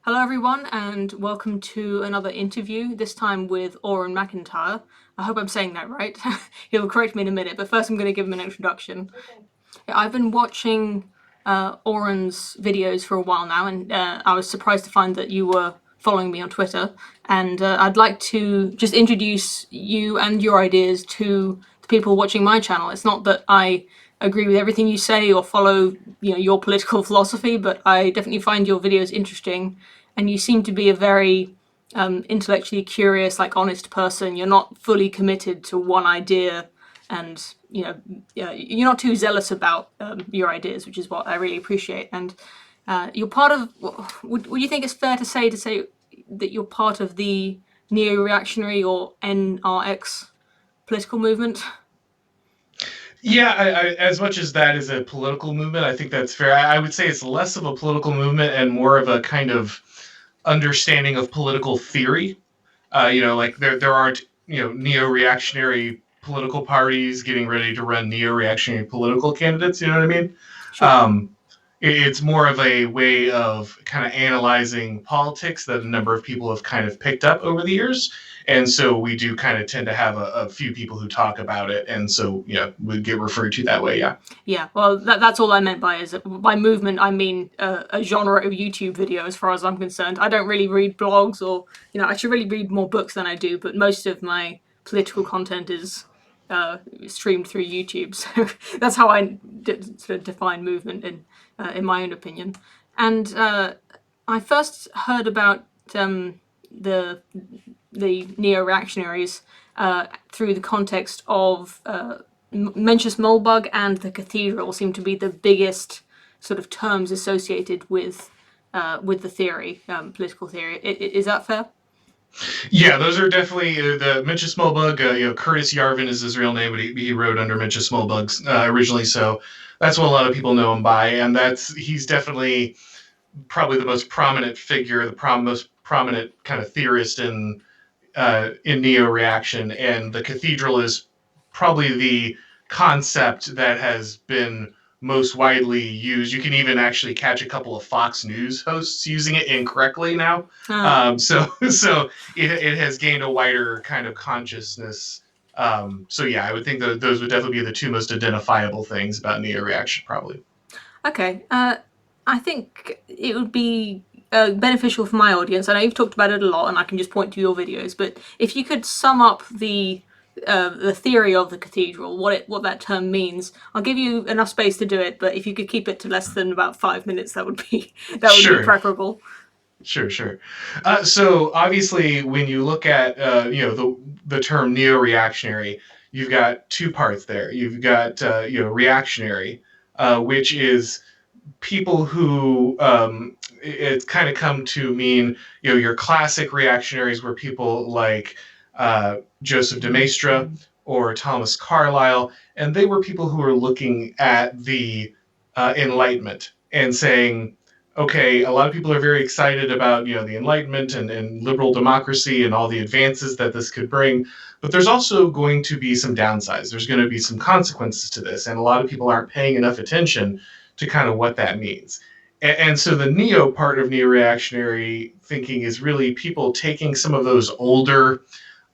Hello, everyone, and welcome to another interview, this time with Auron MacIntyre. I hope I'm saying that right. He'll correct me in a minute, but first I'm going to give him an introduction. Yeah, I've been watching Auron's videos for a while now, and I was surprised to find that you were following me on Twitter. And I'd like to just introduce you and your ideas to the people watching my channel. It's not that I agree with everything you say or follow, your political philosophy, but I definitely find your videos interesting, and you seem to be a very intellectually curious, honest person. You're not fully committed to one idea, and you're not too zealous about your ideas, which is what I really appreciate. And you're part of. Would you think it's fair to say that you're part of the Neo-Reactionary or NRX political movement? Yeah, as much as that is a political movement, I think that's fair. I would say it's less of a political movement and more of a kind of understanding of political theory. Like there aren't neo-reactionary political parties getting ready to run neo-reactionary political candidates. You know what I mean? Sure. Um, it's more of a way of kind of analyzing politics that a number of people have kind of picked up over the years. And so we do kind of tend to have a few people who talk about it. And so, we get referred to that way. Yeah. Yeah, well, that's all I meant by movement. I mean a genre of YouTube video, as far as I'm concerned. I don't really read blogs, or I should really read more books than I do. But most of my political content is streamed through YouTube, so that's how I sort of define movement in my own opinion. And I first heard about the neo-reactionaries through the context of Mencius Moldbug and the Cathedral seem to be the biggest sort of terms associated with the theory, political theory. Is that fair? Yeah, those are definitely the Mitch Smallbug. Curtis Yarvin is his real name, but he wrote under Mitch Smallbugs originally. So that's what a lot of people know him by. And he's definitely probably the most prominent figure, the most prominent kind of theorist in neo reaction, and the cathedral is probably the concept that has been most widely used. You can even actually catch a couple of Fox News hosts using it incorrectly now. Ah, So it has gained a wider kind of consciousness. So yeah, I would think that those would definitely be the two most identifiable things about neo reaction, probably. okay. I think it would be beneficial for my audience. I know you've talked about it a lot, and I can just point to your videos. But if you could sum up the theory of the cathedral, what that term means, I'll give you enough space to do it. But if you could keep it to less than about 5 minutes, that would be Sure, preferable. sure. So obviously, when you look at the term neo-reactionary, you've got two parts there. You've got reactionary, which is people who it's kind of come to mean your classic reactionaries were people like Joseph de Maistre or Thomas Carlyle, and they were people who were looking at the Enlightenment and saying, okay, a lot of people are very excited about the Enlightenment and liberal democracy and all the advances that this could bring, but there's also going to be some downsides. There's going to be some consequences to this, and a lot of people aren't paying enough attention to kind of what that means. And so the neo part of neo-reactionary thinking is really people taking some of those older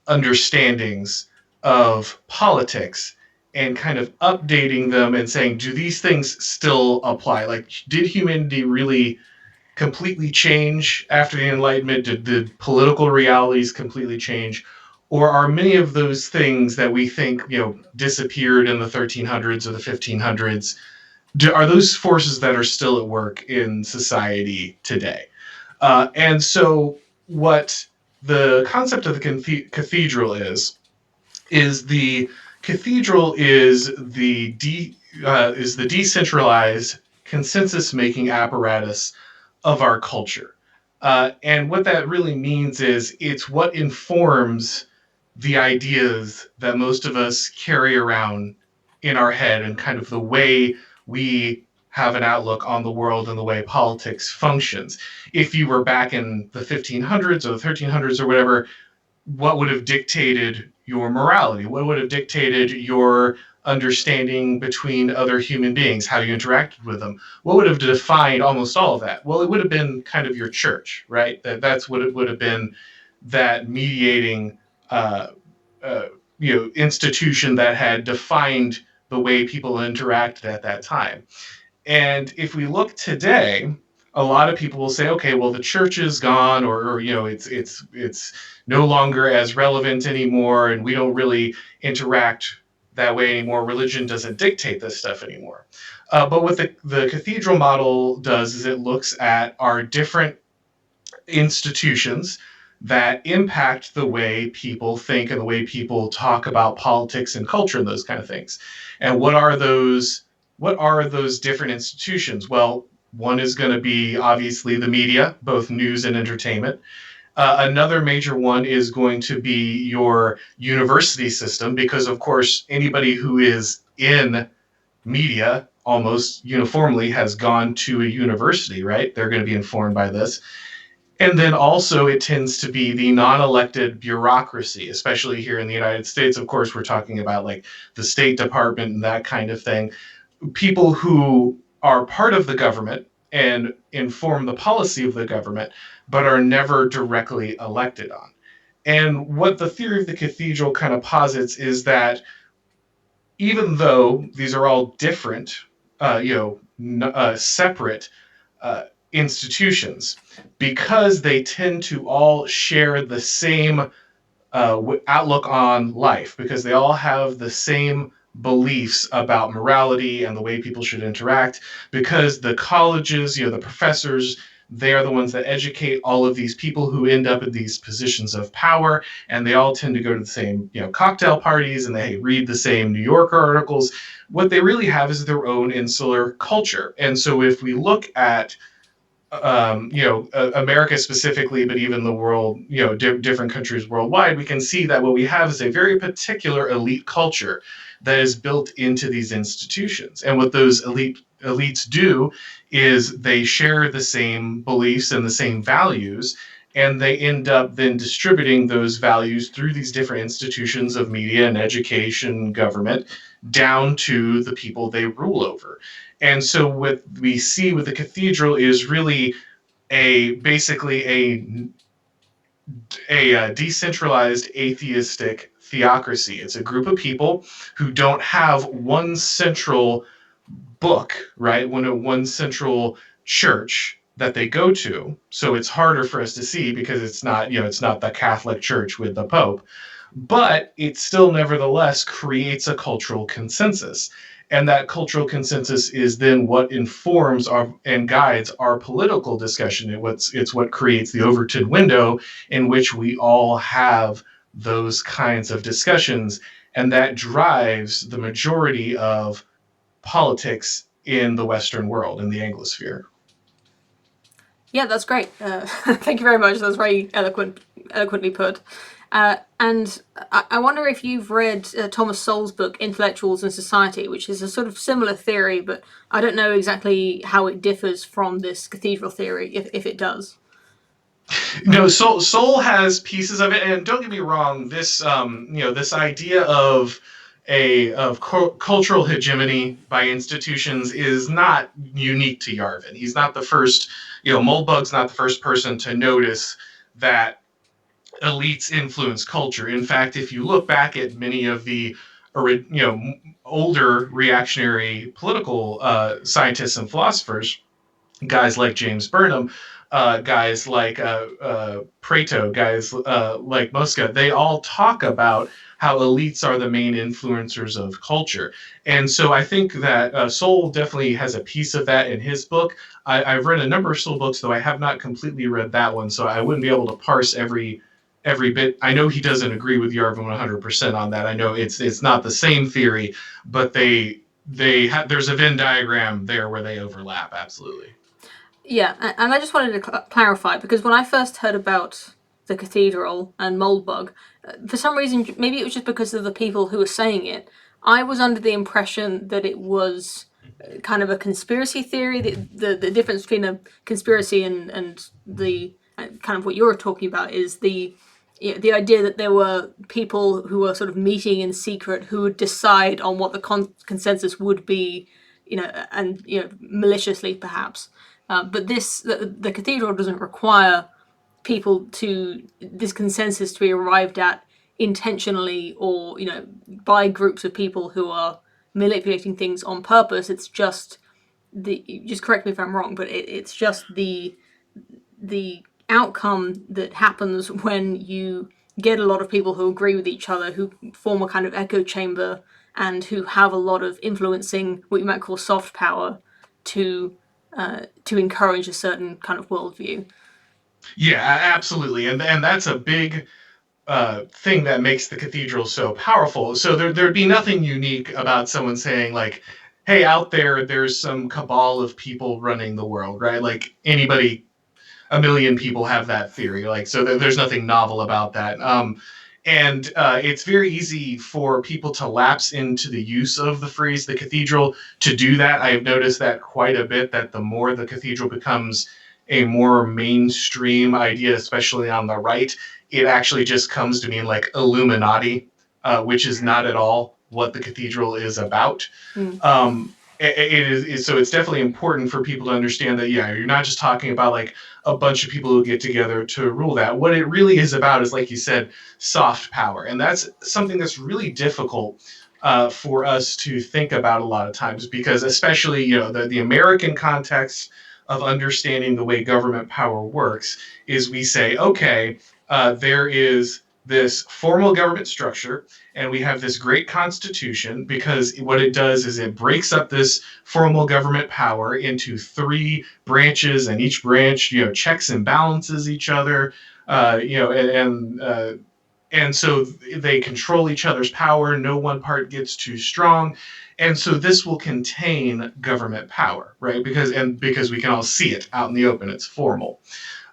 understandings of politics and kind of updating them and saying, do these things still apply? Like, did humanity really completely change after the Enlightenment? Did the political realities completely change? Or are many of those things that we think, disappeared in the 1300s or the 1500s, are those forces that are still at work in society today? And so what the concept of the cathedral is the cathedral is the decentralized consensus making apparatus of our culture. And what that really means is it's what informs the ideas that most of us carry around in our head and kind of the way we have an outlook on the world and the way politics functions. If you were back in the 1500s or the 1300s or whatever, what would have dictated your morality? What would have dictated your understanding between other human beings, how you interacted with them. What would have defined almost all of that? Well, it would have been kind of your church, right? That's what it would have been, that mediating uh, uh, institution that had defined the way people interacted at that time. And if we look today, a lot of people will say, okay, well, the church is gone, or it's no longer as relevant anymore, and we don't really interact that way anymore. Religion doesn't dictate this stuff anymore. But what the cathedral model does is it looks at our different institutions that impact the way people think and the way people talk about politics and culture and those kind of things. And what are those different institutions? Well, one is going to be obviously the media, both news and entertainment. Another major one is going to be your university system, because of course anybody who is in media almost uniformly has gone to a university, right? They're going to be informed by this. And then also, it tends to be the non elected bureaucracy, especially here in the United States. Of course, we're talking about like the State Department and that kind of thing. People who are part of the government and inform the policy of the government, but are never directly elected on. And what the theory of the cathedral kind of posits is that even though these are all different, separate uh, institutions, because they tend to all share the same outlook on life, because they all have the same beliefs about morality and the way people should interact, because the colleges, the professors, they are the ones that educate all of these people who end up in these positions of power, and they all tend to go to the same cocktail parties, and they read the same New Yorker articles. What they really have is their own insular culture. And so if we look at America specifically, but even the world, different countries worldwide, we can see that what we have is a very particular elite culture that is built into these institutions. And what those elites do is they share the same beliefs and the same values, and they end up then distributing those values through these different institutions of media and education, government, down to the people they rule over. And so what we see with the cathedral is really basically a decentralized atheistic theocracy. It's a group of people who don't have one central book, right? One central church that they go to. So it's harder for us to see because it's not the Catholic Church with the Pope, but it still nevertheless creates a cultural consensus. And that cultural consensus is then what informs and guides our political discussion. It's what creates the Overton window in which we all have those kinds of discussions. And that drives the majority of politics in the Western world, in the Anglosphere. Yeah, that's great. Thank you very much. That was very eloquently put. And I wonder if you've read Thomas Sowell's book, Intellectuals and Society, which is a sort of similar theory, but I don't know exactly how it differs from this cathedral theory, if it does. No, Soul has pieces of it, and don't get me wrong. This idea of cultural hegemony by institutions is not unique to Yarvin. He's not the first. Moldbug's not the first person to notice that elites influence culture. In fact, if you look back at many of the older reactionary political scientists and philosophers, guys like James Burnham, guys like Prato, guys like Mosca, they all talk about how elites are the main influencers of culture. And so I think that Soul definitely has a piece of that in his book. I've read a number of Soul books, though I have not completely read that one, so I wouldn't be able to parse every bit. I know he doesn't agree with Yarvin 100% on that. I know it's not the same theory, but there's a Venn diagram there where they overlap, absolutely. Yeah, and I just wanted to clarify, because when I first heard about the cathedral and Moldbug, for some reason, maybe it was just because of the people who were saying it, I was under the impression that it was kind of a conspiracy theory. The difference between a conspiracy and the kind of what you're talking about is the idea that there were people who were sort of meeting in secret who would decide on what the consensus would be, and maliciously perhaps. But the cathedral doesn't require this consensus to be arrived at intentionally, or by groups of people who are manipulating things on purpose. It's just just correct me if I'm wrong, but it's just the outcome that happens when you get a lot of people who agree with each other, who form a kind of echo chamber, and who have a lot of influencing, what you might call soft power, to encourage a certain kind of worldview. Yeah, absolutely, and that's a big thing that makes the cathedral so powerful. So there'd be nothing unique about someone saying like, "Hey, out there, there's some cabal of people running the world," right? Like anybody, a million people have that theory. Like, so there's nothing novel about that. And it's very easy for people to lapse into the use of the phrase "the cathedral." To do that, I have noticed that quite a bit. That the more the cathedral becomes a more mainstream idea, especially on the right, it actually just comes to mean like Illuminati, which is not at all what the cathedral is about. Mm. So it's definitely important for people to understand that, yeah, you're not just talking about like a bunch of people who get together to rule that. What it really is about is, like you said, soft power, and that's something that's really difficult for us to think about a lot of times, because especially the American context of understanding the way government power works is we say, okay, there is this formal government structure, and we have this great constitution, because what it does is it breaks up this formal government power into three branches, and each branch checks and balances each other, and so they control each other's power. No one part gets too strong, and so this will contain government power, right? Because we can all see it out in the open, it's formal.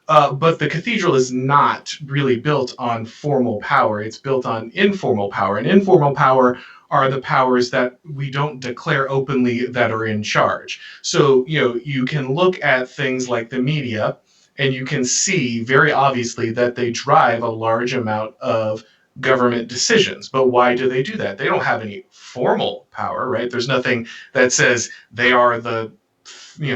But the cathedral is not really built on formal power. It's built on informal power. And informal power are the powers that we don't declare openly that are in charge. So, you can look at things like the media, and you can see very obviously that they drive a large amount of government decisions. But why do they do that? They don't have any formal power, right? There's nothing that says they are the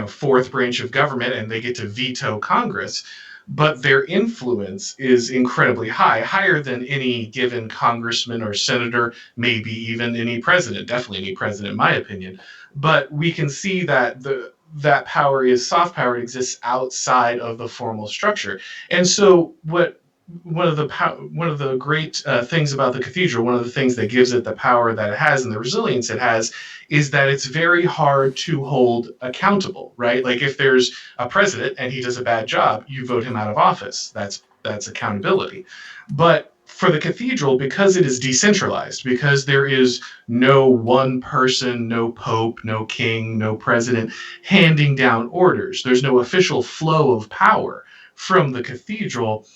fourth branch of government and they get to veto Congress, but their influence is incredibly high, higher than any given congressman or senator, maybe even any president, definitely any president in my opinion. But we can see that that power is soft power. It exists outside of the formal structure. And so one of the great things about the cathedral, one of the things that gives it the power that it has and the resilience it has, is that it's very hard to hold accountable, right? Like if there's a president and he does a bad job, you vote him out of office. That's accountability. But for the cathedral, because it is decentralized, because there is no one person, no pope, no king, no president handing down orders, there's no official flow of power from the cathedral.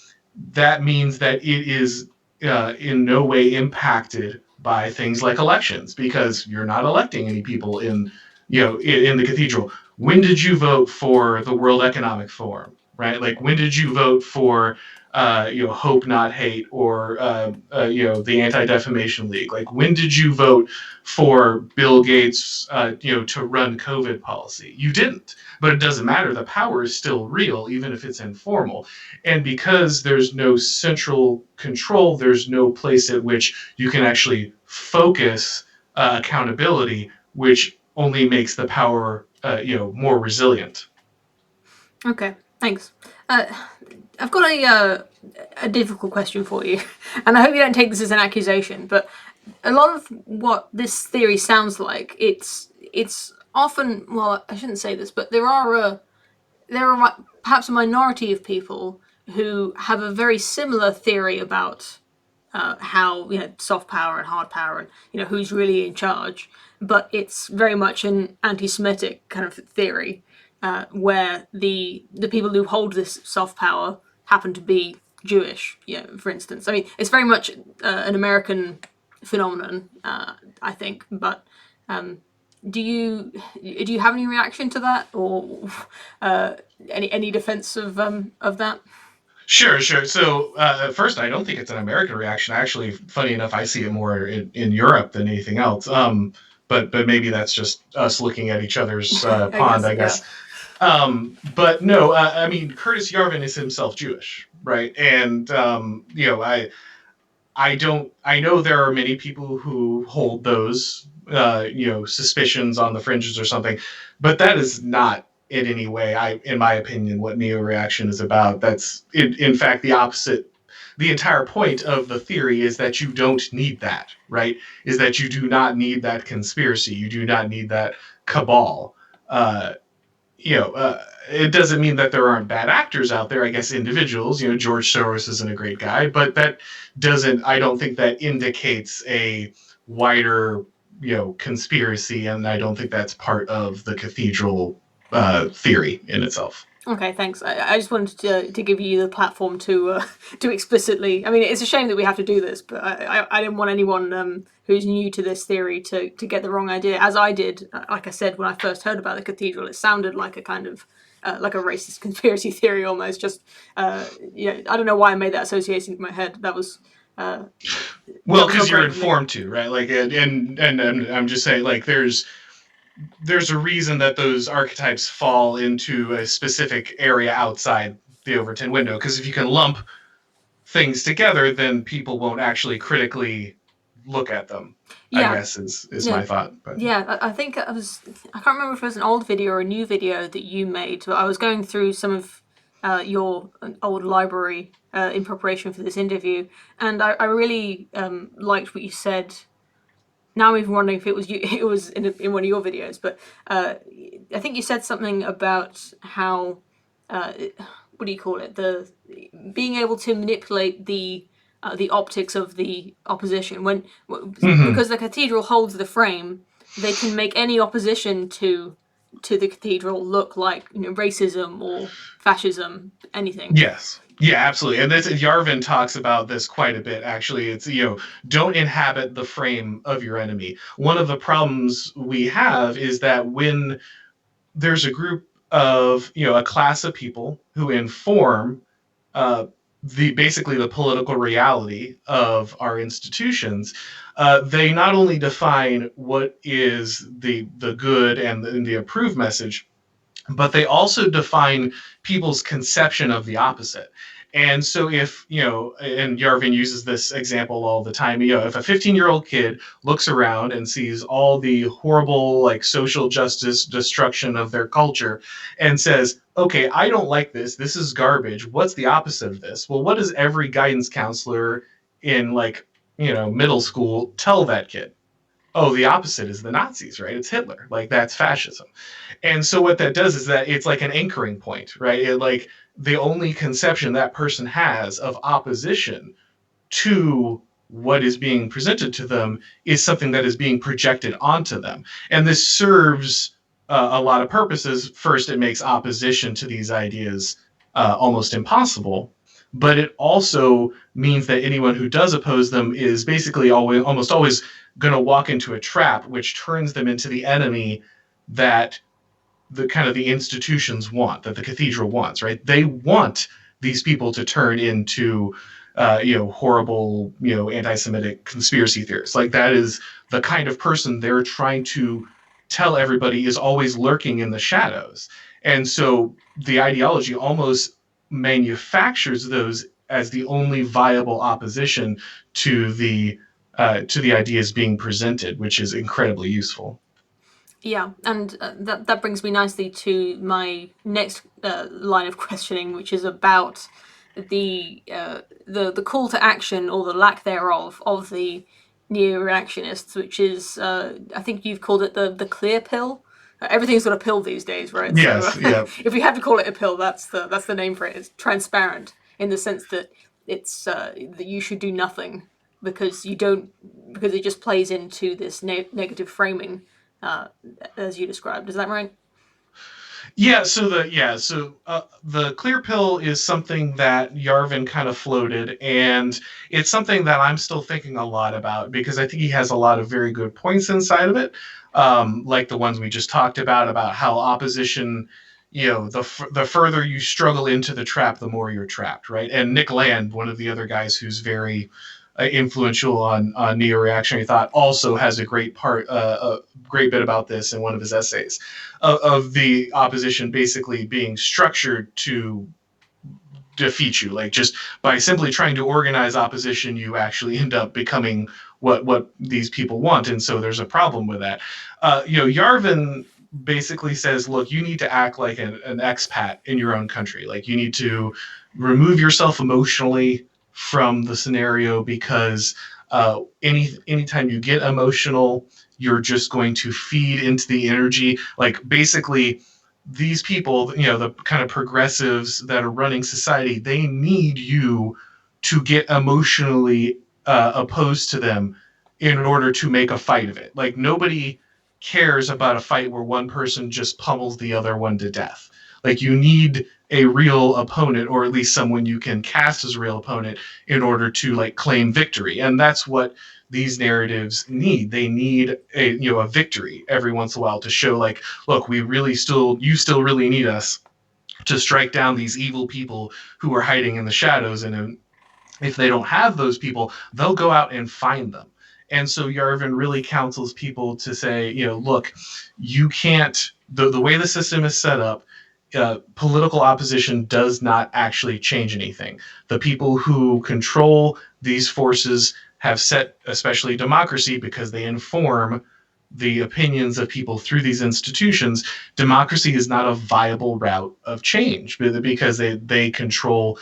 That means that it is in no way impacted by things like elections, because you're not electing any people in the cathedral. When did you vote for the World Economic Forum, right? Like when did you vote for Hope Not Hate, or the Anti-Defamation League? Like when did you vote for Bill Gates to run COVID policy? You didn't. But it doesn't matter. The power is still real, even if it's informal. And because there's no central control, there's no place at which you can actually focus accountability, which only makes the power more resilient. Okay, thanks. I've got a difficult question for you, and I hope you don't take this as an accusation. But a lot of what this theory sounds like, it's often, well, I shouldn't say this, but there are perhaps a minority of people who have a very similar theory about how soft power and hard power, and who's really in charge. But it's very much an anti-Semitic kind of theory, where the people who hold this soft power happen to be Jewish. For instance, I mean, it's very much an American phenomenon, I think. But do you have any reaction to that, or any defense of that? Sure, sure. So, first, I don't think it's an American reaction. Actually, funny enough, I see it more in Europe than anything else. But maybe that's just us looking at each other's I pond, guess, I yeah. guess. But no, I mean, Curtis Yarvin is himself Jewish, right? And I don't. I know there are many people who hold those, suspicions on the fringes or something, but that is not in any way, in my opinion, what neo-reaction is about. That's in fact the opposite. The entire point of the theory is that you don't need that, right? Is that you do not need that conspiracy. You do not need that cabal. Uh, it doesn't mean that there aren't bad actors out there. I guess individuals, George Soros isn't a great guy, but that doesn't. I don't think that indicates a wider, conspiracy, and I don't think that's part of the cathedral theory in itself. Okay, thanks. I just wanted to give you the platform to explicitly. I mean, it's a shame that we have to do this, but I didn't want anyone who's new to this theory to get the wrong idea, as I did. Like I said, when I first heard about the cathedral, it sounded like a kind of like a racist conspiracy theory almost. Just I don't know why I made that association in my head. Uh, Well, that was not because you're great of me. informed too, right? Like, and I'm just saying, like, there's a reason that those archetypes fall into a specific area outside the Overton window. Because if you can lump things together, then people won't actually critically look at them. I Yeah, guess is yeah, my thought. But yeah. I think I can't remember if it was an old video or a new video that you made, but I was going through some of your old library in preparation for this interview, and I really liked what you said. Now I'm even wondering if it was you, it was in one of your videos, but I think you said something about how what do you call it? The being able to manipulate the optics of the opposition when mm-hmm. because the cathedral holds the frame, they can make any opposition to the cathedral look like racism or fascism, anything. Yes. Yeah, absolutely. And this Yarvin talks about this quite a bit actually. It's don't inhabit the frame of your enemy. One of the problems we have is that when there's a group of, a class of people who inform uh, the basically the political reality of our institutions, they not only define what is the good and the approved message, but they also define people's conception of the opposite. And so if, and Yarvin uses this example all the time, if a 15-year-old kid looks around and sees all the horrible, like, social justice destruction of their culture and says, okay, I don't like this. This is garbage. What's the opposite of this? Well, what does every guidance counselor in, like, middle school tell that kid? Oh, the opposite is the Nazis, right? It's Hitler. Like, that's fascism. And so what that does is that it's like an anchoring point, right? Like, the only conception that person has of opposition to what is being presented to them is something that is being projected onto them. And this serves a lot of purposes. First, it makes opposition to these ideas almost impossible, but it also means that anyone who does oppose them is basically almost always going to walk into a trap, which turns them into the enemy that the kind of the institutions want, that the cathedral wants, right? They want these people to turn into horrible, anti-Semitic conspiracy theorists. Like, that is the kind of person they're trying to tell everybody is always lurking in the shadows. And so the ideology almost manufactures those as the only viable opposition to the ideas being presented, which is incredibly useful. Yeah, and that brings me nicely to my next line of questioning, which is about the call to action or the lack thereof of the neo-reactionists, which is I think you've called it the clear pill. Everything's got a pill these days, right? So Yes, yeah. if we have to call it a pill, that's the name for it. It's transparent in the sense that it's that you should do nothing because you don't because it just plays into this negative framing uh, as you described. Is that right? The clear pill is something that Yarvin kind of floated, and it's something that I'm still thinking a lot about because I think he has a lot of very good points inside of it, like the ones we just talked about how opposition the further you struggle into the trap, the more you're trapped, right? And Nick Land, one of the other guys who's very influential on neo-reactionary thought, also has a great bit about this in one of his essays of the opposition basically being structured to defeat you. Like, just by simply trying to organize opposition, you actually end up becoming what these people want, and so there's a problem with that. Yarvin basically says, look, you need to act like an expat in your own country. Like, you need to remove yourself emotionally from the scenario, because anytime you get emotional, you're just going to feed into the energy. Like, basically, these people, the kind of progressives that are running society, they need you to get emotionally opposed to them in order to make a fight of it. Like, nobody cares about a fight where one person just pummels the other one to death. Like, you need a real opponent, or at least someone you can cast as a real opponent, in order to like claim victory. And that's what these narratives need. They need a victory every once in a while to show, like, look, you still really need us to strike down these evil people who are hiding in the shadows. And if they don't have those people, they'll go out and find them. And so Yarvin really counsels people to say, look, you can't, the way the system is set up, political opposition does not actually change anything. The people who control these forces have set, especially democracy, because they inform the opinions of people through these institutions. Democracy is not a viable route of change, because they control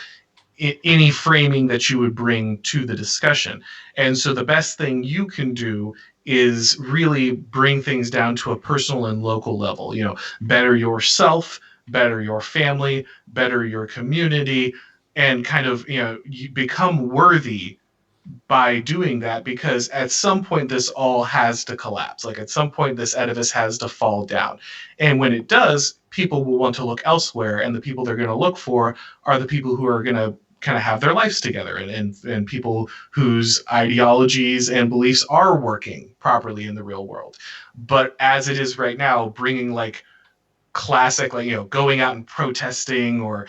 any framing that you would bring to the discussion. And so the best thing you can do is really bring things down to a personal and local level. Better yourself, better your family, better your community, and kind of, you become worthy by doing that, because at some point this all has to collapse. Like, at some point this edifice has to fall down. And when it does, people will want to look elsewhere, and the people they're going to look for are the people who are going to kind of have their lives together, and people whose ideologies and beliefs are working properly in the real world. But as it is right now, bringing like classic, like, going out and protesting, or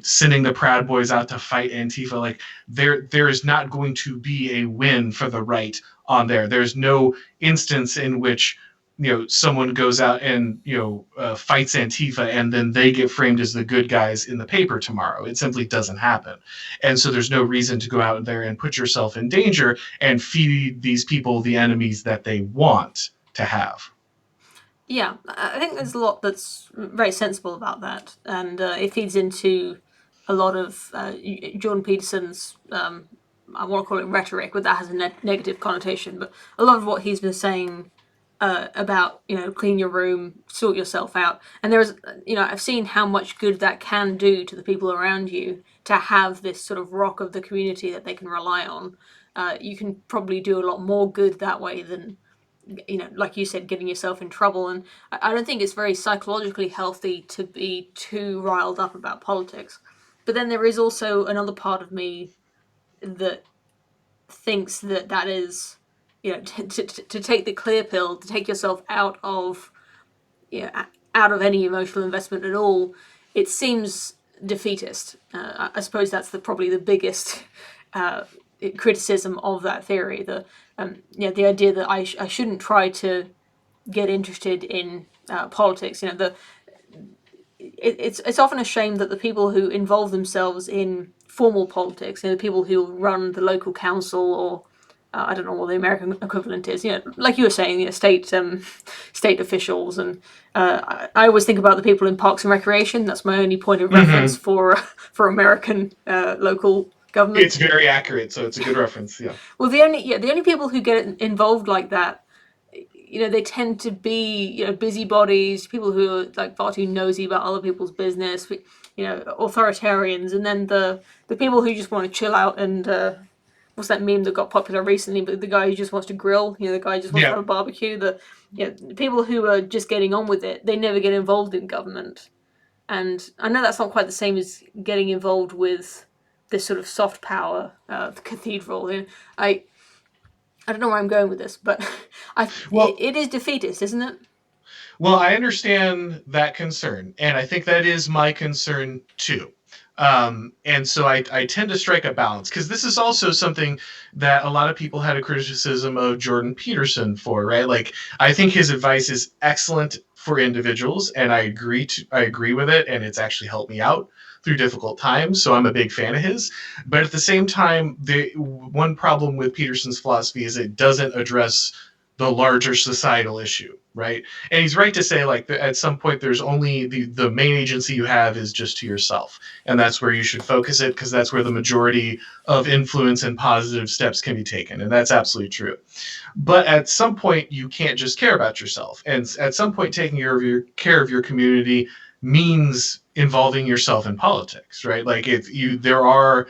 sending the Proud Boys out to fight Antifa, like, there is not going to be a win for the right on there. There's no instance in which someone goes out and fights Antifa, and then they get framed as the good guys in the paper tomorrow. It simply doesn't happen. And so there's no reason to go out there and put yourself in danger and feed these people the enemies that they want to have. Yeah, I think there's a lot that's very sensible about that, and it feeds into a lot of Jordan Peterson's, I want to call it rhetoric, but that has a negative connotation. But a lot of what he's been saying about clean your room, sort yourself out, and there's I've seen how much good that can do to the people around you to have this sort of rock of the community that they can rely on. You can probably do a lot more good that way than like you said, getting yourself in trouble. And I don't think it's very psychologically healthy to be too riled up about politics. But then there is also another part of me that thinks that that is, to take the clear pill, to take yourself out of, out of any emotional investment at all. It seems defeatist. I suppose that's probably the biggest criticism of that theory. The idea that I shouldn't try to get interested in politics. It's often a shame that the people who involve themselves in formal politics, the people who run the local council, or I don't know what the American equivalent is. Like you were saying, state officials, and I always think about the people in parks and recreation. That's my only point of reference for American local government. It's very accurate, so it's a good reference. Yeah. Well, the only people who get involved like that, they tend to be busybodies, people who are like far too nosy about other people's business, authoritarians, and then the people who just want to chill out and what's that meme that got popular recently? But the guy who just wants to grill, the guy who just wants to have a barbecue. The people who are just getting on with it, they never get involved in government. And I know that's not quite the same as getting involved with this sort of soft power, the cathedral. I don't know where I'm going with this, but it is defeatist, isn't it? Well, I understand that concern, and I think that is my concern too. And so I tend to strike a balance because this is also something that a lot of people had a criticism of Jordan Peterson for, right? Like, I think his advice is excellent for individuals, and I agree with it, and it's actually helped me out through difficult times. So I'm a big fan of his. But at the same time, the one problem with Peterson's philosophy is it doesn't address the larger societal issue, right? And he's right to say, like, at some point there's only the main agency you have is just to yourself, and that's where you should focus it, because that's where the majority of influence and positive steps can be taken, and that's absolutely true. But at some point you can't just care about yourself, and at some point taking care of your community means involving yourself in politics, right? Like, if you there are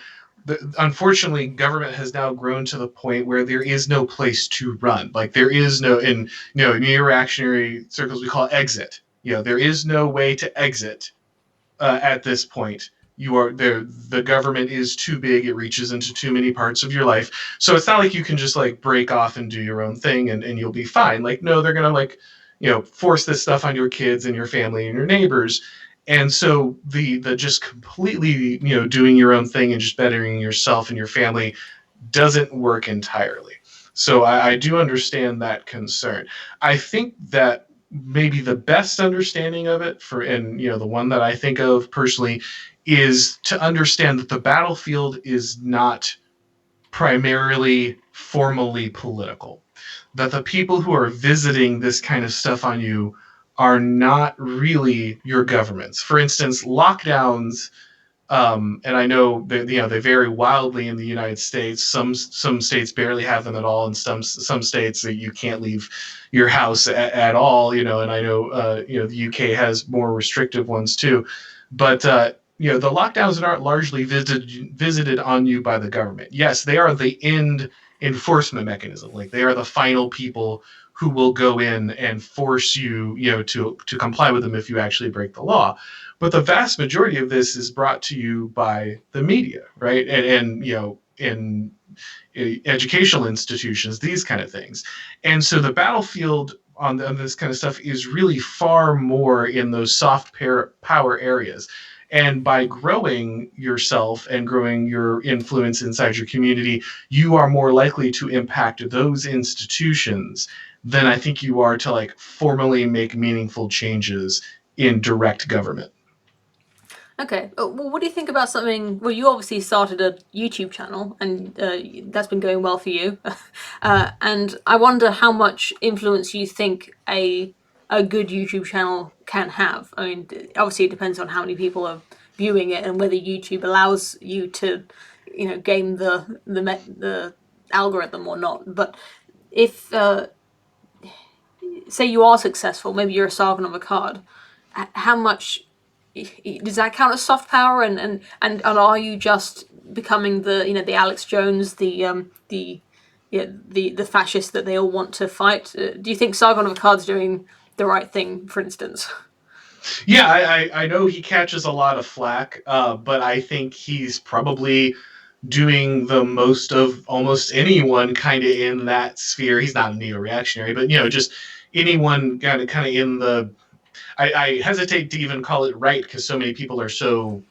unfortunately, government has now grown to the point where there is no place to run. Like, there is no, in neo-reactionary circles we call exit. There is no way to exit at this point. You are there. The government is too big. It reaches into too many parts of your life. So it's not like you can just like break off and do your own thing and you'll be fine. Like, no, they're gonna like, force this stuff on your kids and your family and your neighbors. And so the just completely, doing your own thing and just bettering yourself and your family doesn't work entirely. So I do understand that concern. I think that maybe the best understanding of it and the one that I think of personally is to understand that the battlefield is not primarily formally political. That the people who are visiting this kind of stuff on you are not really your governments. For instance, lockdowns, and I know that they vary wildly in the United States. Some states barely have them at all, and some states that you can't leave your house at all. And I know the UK has more restrictive ones too. But the lockdowns aren't largely visited on you by the government. Yes, they are the end enforcement mechanism. Like, they are the final people who will go in and force you, to comply with them if you actually break the law. But the vast majority of this is brought to you by the media, right? And in educational institutions, these kind of things. And so the battlefield on this kind of stuff is really far more in those soft power areas. And by growing yourself and growing your influence inside your community, you are more likely to impact those institutions than I think you are to like formally make meaningful changes in direct government. Okay. Well, what do you think about something? Well, you obviously started a YouTube channel, and that's been going well for you. And I wonder how much influence you think a good YouTube channel can have. I mean, obviously, it depends on how many people are viewing it and whether YouTube allows you to, game the algorithm or not. But if say you are successful, maybe you're a Sargon of Akkad, how much does that count as soft power? And are you just becoming the Alex Jones, the fascist that they all want to fight? Do you think Sargon of Akkad's doing the right thing, for instance? Yeah, I know he catches a lot of flack, but I think he's probably doing the most of almost anyone kind of in that sphere. He's not a neo-reactionary, but just anyone kind of in the. I hesitate to even call it right because so many people are so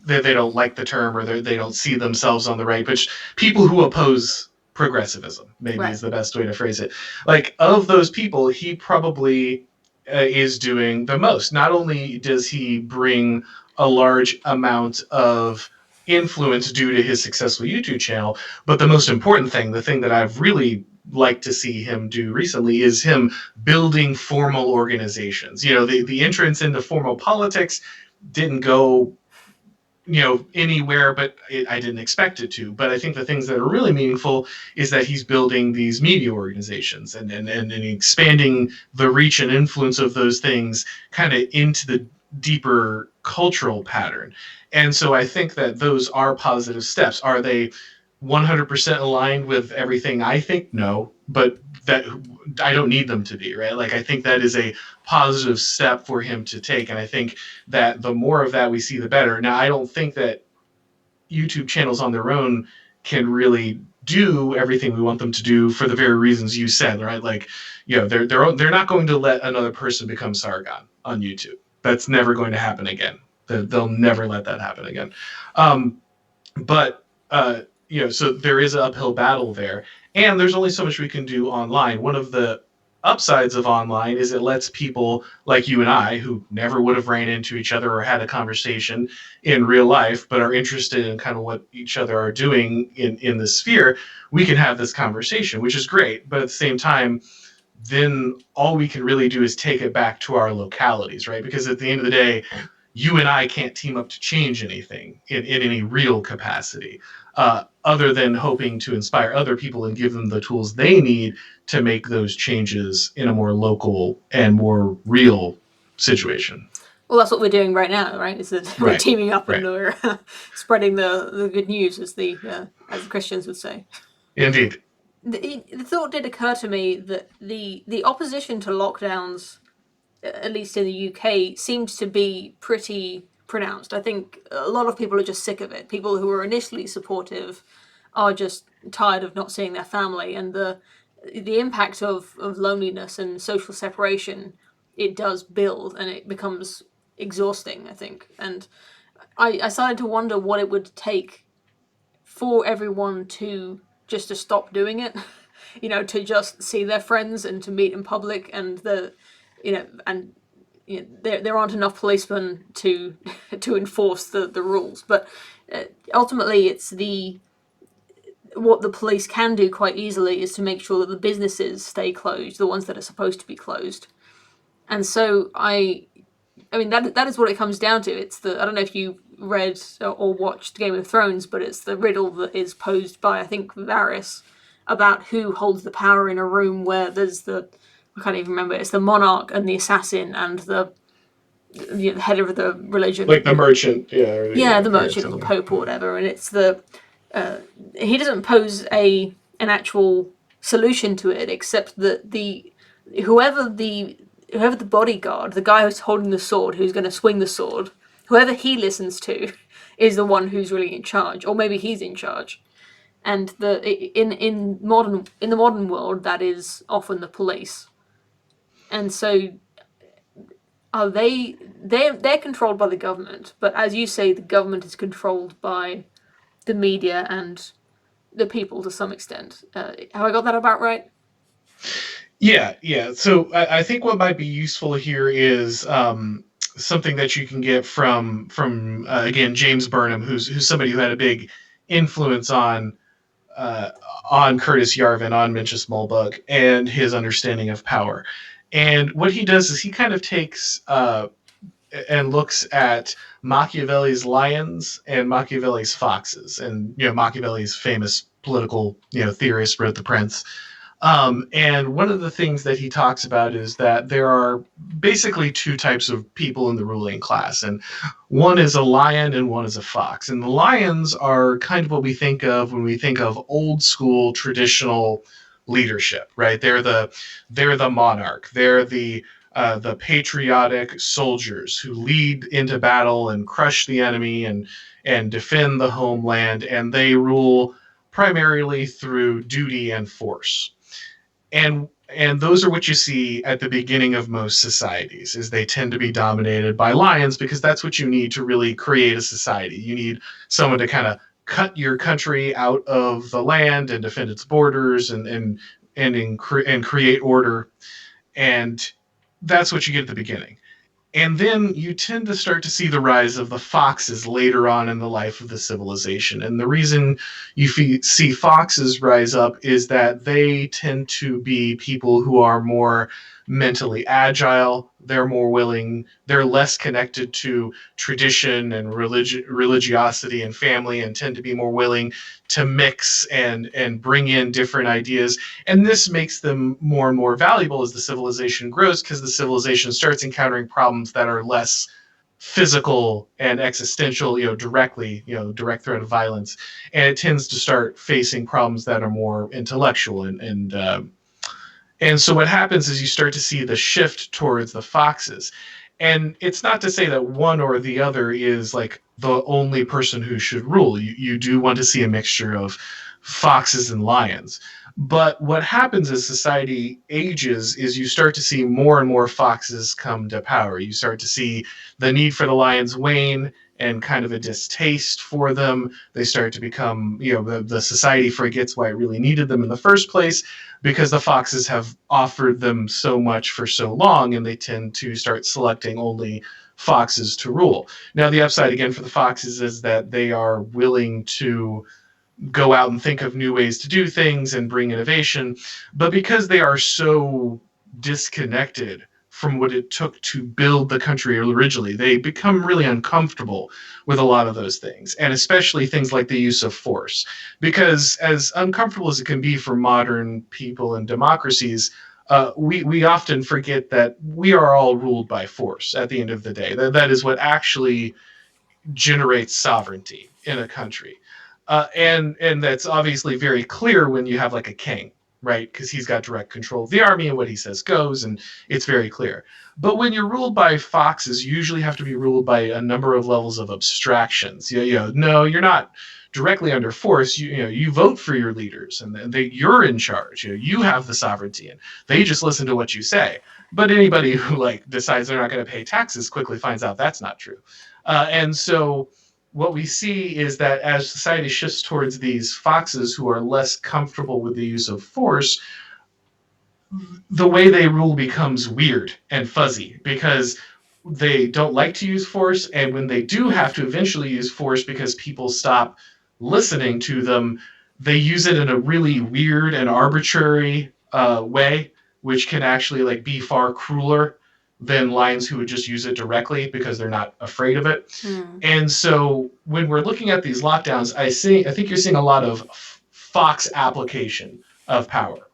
they don't like the term, or they don't see themselves on the right. But people who oppose progressivism maybe Right. is the best way to phrase it. Like, of those people, he probably is doing the most. Not only does he bring a large amount of influence due to his successful YouTube channel, but the most important thing, the thing that I've really liked to see him do recently, is him building formal organizations. The entrance into formal politics didn't go anywhere, but I didn't expect it to. But I think the things that are really meaningful is that he's building these media organizations and expanding the reach and influence of those things kind of into the deeper cultural pattern. And so I think that those are positive steps. Are they 100% aligned with everything I think? No, but that I don't need them to be, right? Like, I think that is a positive step for him to take, and I think that the more of that we see, the better. Now, I don't think that YouTube channels on their own can really do everything we want them to do for the very reasons you said, right? Like, they're not going to let another person become Sargon on YouTube. That's never going to happen again. They'll never let that happen again. Um, but so there is an uphill battle there, and there's only so much we can do online. One of the upsides of online is it lets people like you and I, who never would have ran into each other or had a conversation in real life, but are interested in kind of what each other are doing in the sphere, we can have this conversation, which is great. But at the same time, then all we can really do is take it back to our localities, right? Because at the end of the day, you and I can't team up to change anything in any real capacity, other than hoping to inspire other people and give them the tools they need to make those changes in a more local and more real situation. Well, that's what we're doing right now, right? Is that we're Right. teaming up and Right. we're spreading the good news, as the Christians would say. Indeed. The thought did occur to me that the opposition to lockdowns, at least in the UK, seems to be pretty pronounced. I think a lot of people are just sick of it. People who were initially supportive are just tired of not seeing their family, and the impact of loneliness and social separation, it does build and it becomes exhausting, I think. And I started to wonder what it would take for everyone to stop doing it, to just see their friends and to meet in public, and there aren't enough policemen to to enforce the rules. But ultimately, it's the what the police can do quite easily is to make sure that the businesses stay closed, the ones that are supposed to be closed. And so I mean that is what it comes down to. It's I don't know if you read or watched Game of Thrones, but it's the riddle that is posed by, I think, Varys, about who holds the power in a room where there's I can't even remember. It's the monarch and the assassin and the head of the religion. Like the merchant, yeah, or The merchant or the pope or whatever. And it's he doesn't pose an actual solution to it, except that whoever the whoever the bodyguard, the guy who's holding the sword, who's going to swing the sword, whoever he listens to, is the one who's really in charge, or maybe he's in charge. And in the modern world, that is often the police. And so they're controlled by the government, but as you say, the government is controlled by the media and the people to some extent. Have I got that about right? Yeah, yeah. So I think what might be useful here is something that you can get from again James Burnham, who's somebody who had a big influence uh, on Curtis Yarvin, on Mencius Mulbug, and his understanding of power. And what he does is he kind of takes and looks at Machiavelli's lions and Machiavelli's foxes, and Machiavelli's famous political theorist wrote The Prince. And one of the things that he talks about is that there are basically two types of people in the ruling class, and one is a lion and one is a fox. And the lions are kind of what we think of when we think of old school traditional leadership, right? They're the monarch. They're the patriotic soldiers who lead into battle and crush the enemy and defend the homeland, and they rule primarily through duty and force. And those are what you see at the beginning of most societies, is they tend to be dominated by lions, because that's what you need to really create a society. You need someone to kind of cut your country out of the land and defend its borders and create order. And that's what you get at the beginning. And then you tend to start to see the rise of the foxes later on in the life of the civilization. And the reason you see foxes rise up is that they tend to be people who are more mentally agile. They're more willing, they're less connected to tradition and religiosity and family, and tend to be more willing to mix and bring in different ideas. And this makes them more and more valuable as the civilization grows, because the civilization starts encountering problems that are less physical and existential, directly, direct threat of violence. And it tends to start facing problems that are more intellectual. And so what happens is you start to see the shift towards the foxes. And it's not to say that one or the other is like the only person who should rule. You do want to see a mixture of foxes and lions. But what happens as society ages is you start to see more and more foxes come to power. You start to see the need for the lions wane and kind of a distaste for them. They start to become, the society forgets why it really needed them in the first place because the foxes have offered them so much for so long, and they tend to start selecting only foxes to rule. Now, the upside again for the foxes is that they are willing to go out and think of new ways to do things and bring innovation. But because they are so disconnected from what it took to build the country originally, they become really uncomfortable with a lot of those things, and especially things like the use of force. Because as uncomfortable as it can be for modern people and democracies, we often forget that we are all ruled by force at the end of the day. That is what actually generates sovereignty in a country. And that's obviously very clear when you have like a king, right? Because he's got direct control of the army and what he says goes, and it's very clear. But when you're ruled by foxes, you usually have to be ruled by a number of levels of abstractions. No, you're not directly under force. You vote for your leaders, and you're in charge. You have the sovereignty, and they just listen to what you say. But anybody who like decides they're not going to pay taxes quickly finds out that's not true. And so what we see is that as society shifts towards these foxes who are less comfortable with the use of force, the way they rule becomes weird and fuzzy because they don't like to use force. And when they do have to eventually use force because people stop listening to them, they use it in a really weird and arbitrary way, which can actually like be far crueler than lions who would just use it directly because they're not afraid of it. And so when we're looking at these lockdowns, I think you're seeing a lot of fox application of power.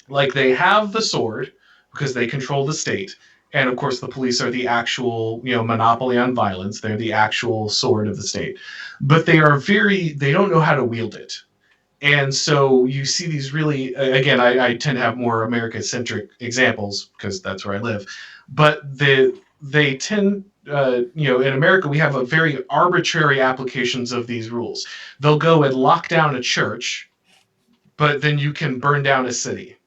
Like they have the sword because they control the state, and of course the police are the actual monopoly on violence. They're the actual sword of the state, but they don't know how to wield it. And so you see these really, again, I tend to have more America-centric examples because that's where I live, but they tend, in America, we have a very arbitrary applications of these rules. They'll go and lock down a church, but then you can burn down a city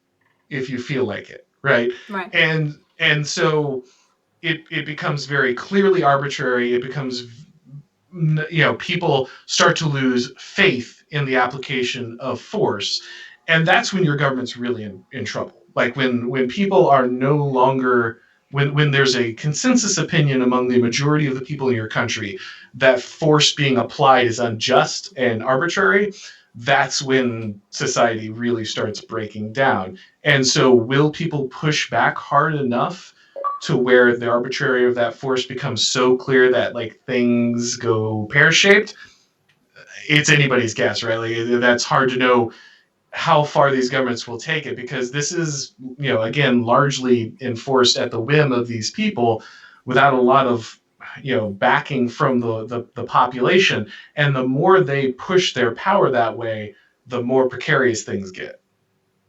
if you feel like it, right? Right. And so it becomes very clearly arbitrary. It becomes people start to lose faith in the application of force, and that's when your government's really in trouble. Like when people are no longer when there's a consensus opinion among the majority of the people in your country that force being applied is unjust and arbitrary, that's when society really starts breaking down. And so will people push back hard enough to where the arbitrary of that force becomes so clear that like things go pear-shaped? It's anybody's guess, right? Like that's hard to know how far these governments will take it, because this is, again, largely enforced at the whim of these people without a lot of, backing from the population. And the more they push their power that way, the more precarious things get.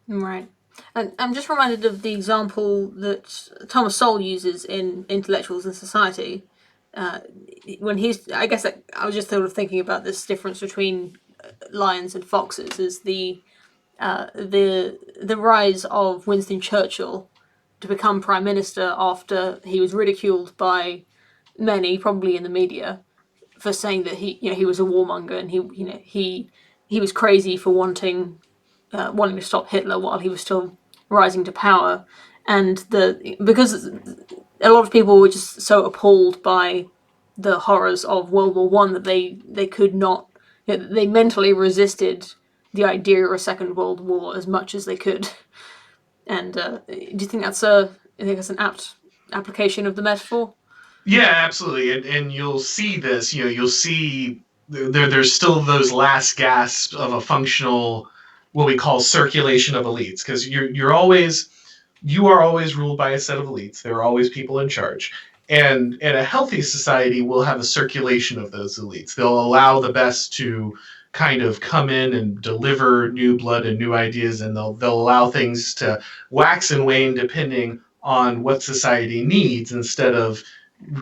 Right. And I'm just reminded of the example that Thomas Sowell uses in Intellectuals in Society. When I guess I was just sort of thinking about this difference between lions and foxes is the rise of Winston Churchill to become prime minister after he was ridiculed by many, probably in the media, for saying that he was a warmonger and he was crazy for wanting to stop Hitler while he was still rising to power, and because a lot of people were just so appalled by the horrors of World War One that they could not, they mentally resisted the idea of a Second World War as much as they could. And do you think that's an apt application of the metaphor? Yeah, absolutely. And you'll see this, you'll see there's still those last gasps of a functional, what we call circulation of elites, because you are always ruled by a set of elites. There are always people in charge. And a healthy society will have a circulation of those elites. They'll allow the best to kind of come in and deliver new blood and new ideas, and they'll allow things to wax and wane depending on what society needs, instead of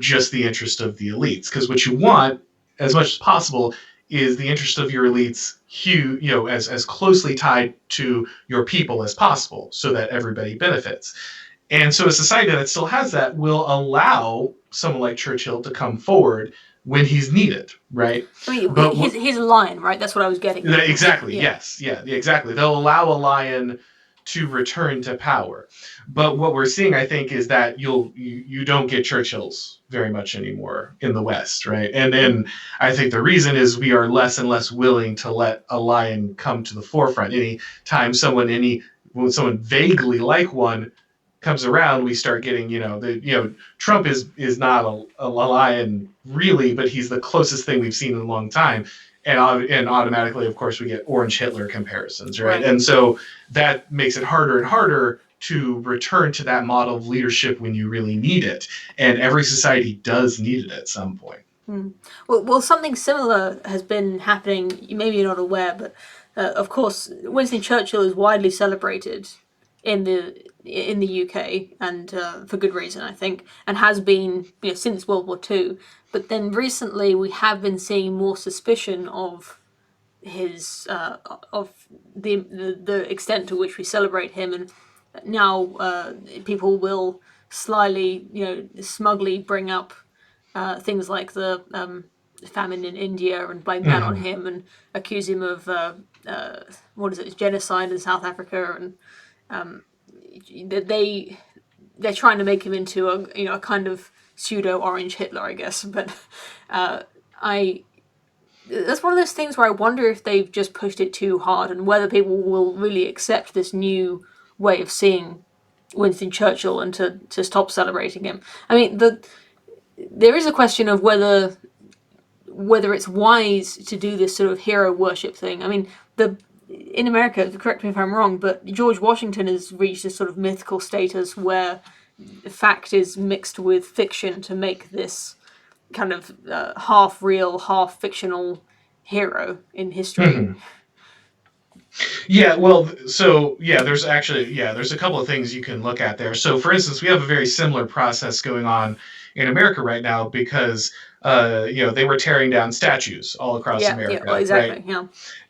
just the interest of the elites. Because what you want, as much as possible, is the interest of your elites, as closely tied to your people as possible, so that everybody benefits. And so a society that still has that will allow someone like Churchill to come forward when he's needed, right? I mean, But he's a lion, right? That's what I was getting at. exactly, Yeah. yes, yeah, exactly. They'll allow a lion to return to power. But what we're seeing, I think, is that you don't get Churchills very much anymore in the West, right? And I think the reason is we are less and less willing to let a lion come to the forefront. Anytime when someone vaguely like one comes around, we start getting, Trump is not a lion really, but he's the closest thing we've seen in a long time. And automatically, of course, we get Orange Hitler comparisons, right? And so that makes it harder and harder to return to that model of leadership when you really need it. And every society does need it at some point. Well, something similar has been happening. Maybe you're not aware, but of course, Winston Churchill is widely celebrated in the UK, and for good reason, I think, and has been since World War II. But then recently, we have been seeing more suspicion of his of the extent to which we celebrate him, and now people will slyly, smugly bring up things like the famine in India and blame that on him and accuse him of what is it, genocide in South Africa, and they're trying to make him into a kind of pseudo Orange Hitler, I guess. But I that's one of those things where I wonder if they've just pushed it too hard and whether people will really accept this new way of seeing Winston Churchill and to stop celebrating him. I mean, there is a question of whether it's wise to do this sort of hero worship thing. I mean, in America, correct me if I'm wrong, but George Washington has reached this sort of mythical status where fact is mixed with fiction to make this kind of half real, half fictional hero in history. Yeah, well, so there's a couple of things you can look at there. So, for instance, we have a very similar process going on in America right now because they were tearing down statues all across America, well, exactly, right? yeah.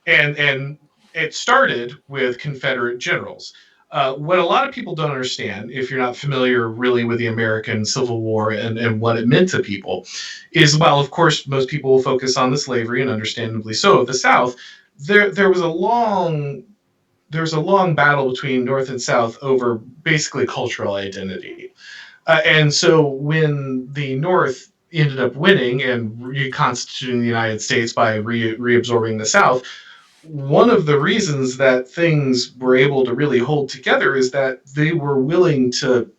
And it started with Confederate generals. What a lot of people don't understand, if you're not familiar really with the American Civil War and what it meant to people, is while of course most people will focus on the slavery, and understandably so, of the South, there was a long battle between North and South over basically cultural identity. And so when the North ended up winning and reconstituting the United States by reabsorbing the South, one of the reasons that things were able to really hold together is that they were willing to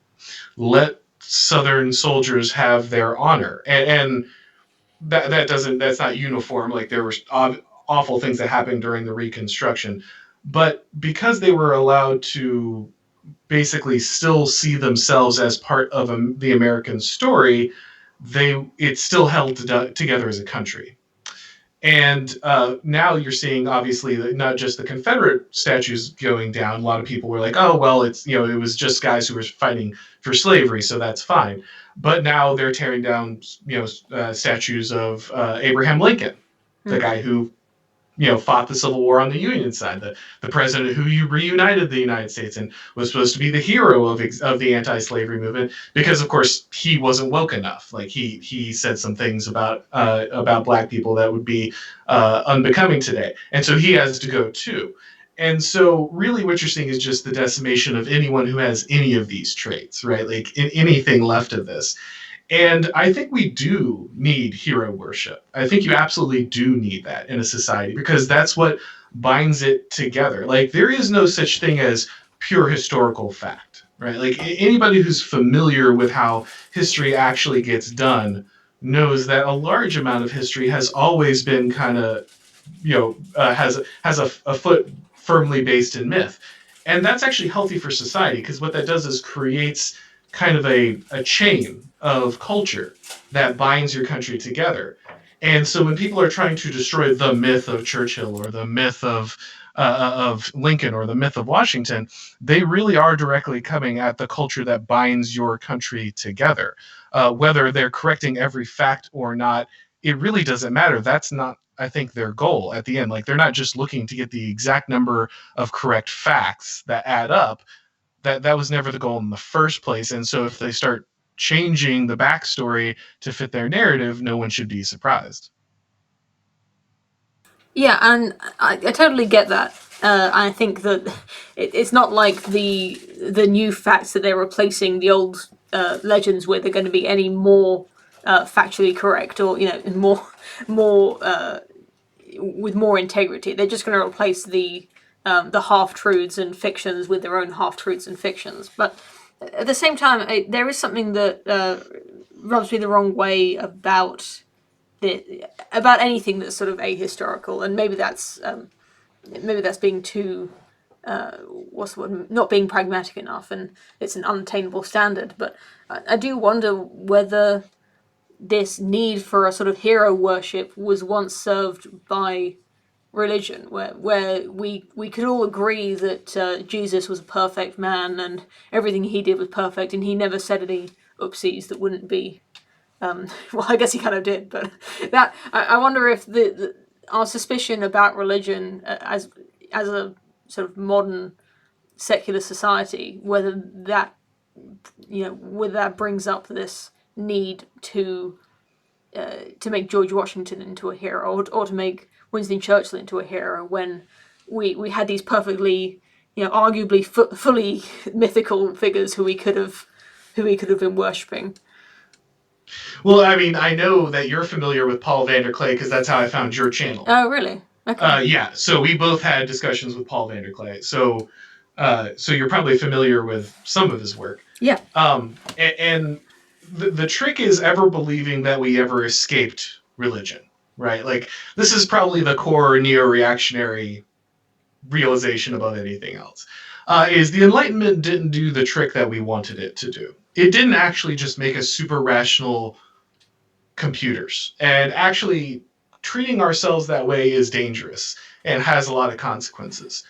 let Southern soldiers have their honor. And that's not uniform. Like there were awful things that happened during the Reconstruction, but because they were allowed to basically still see themselves as part of the American story, it still held together as a country. And now you're seeing, obviously, not just the Confederate statues going down. A lot of people were like, "Oh, well, it was just guys who were fighting for slavery, so that's fine." But now they're tearing down, statues of Abraham Lincoln, the guy who fought the Civil War on the Union side, the president who reunited the United States and was supposed to be the hero of the anti-slavery movement, because of course he wasn't woke enough. Like he said some things about black people that would be unbecoming today, and so he has to go too. And so really what you're seeing is just the decimation of anyone who has any of these traits, right? Like anything left of this. And I think we do need hero worship. I think you absolutely do need that in a society because that's what binds it together. Like, there is no such thing as pure historical fact, right? Like, anybody who's familiar with how history actually gets done knows that a large amount of history has always been kind of, has a foot firmly based in myth. And that's actually healthy for society because what that does is creates kind of a chain of culture that binds your country together. And so when people are trying to destroy the myth of Churchill or the myth of of Lincoln or the myth of Washington, they really are directly coming at the culture that binds your country together. Whether they're correcting every fact or not, it really doesn't matter. That's not, I think, their goal at the end. Like, they're not just looking to get the exact number of correct facts that add up. That was never the goal in the first place. And so if they start changing the backstory to fit their narrative, no one should be surprised. Yeah, and I totally get that. I think that it's not like the new facts that they're replacing the old legends with are going to be any more factually correct, or more with more integrity. They're just going to replace the half truths and fictions with their own half truths and fictions. But at the same time, there is something that rubs me the wrong way about anything that's sort of ahistorical, and maybe that's being too what's the word? Not being pragmatic enough, and it's an unattainable standard. But I do wonder whether this need for a sort of hero worship was once served by religion, where we could all agree that Jesus was a perfect man and everything he did was perfect, and he never said any oopsies that wouldn't be. Well, I guess he kind of did, but that I wonder if our suspicion about religion as a sort of modern secular society, whether that brings up this need to make George Washington into a hero, or to make Winston Churchill into a hero, when we had these perfectly, arguably fully mythical figures who we could have been worshipping. Well, I mean, I know that you're familiar with Paul Vanderklay because that's how I found your channel. Oh, really? Okay. Yeah, so we both had discussions with Paul Vanderklay. So you're probably familiar with some of his work. Yeah. And the trick is ever believing that we ever escaped religion, right? Like, this is probably the core neo-reactionary realization above anything else. Is the Enlightenment didn't do the trick that we wanted it to do. It didn't actually just make us super rational computers. And actually, treating ourselves that way is dangerous and has a lot of consequences.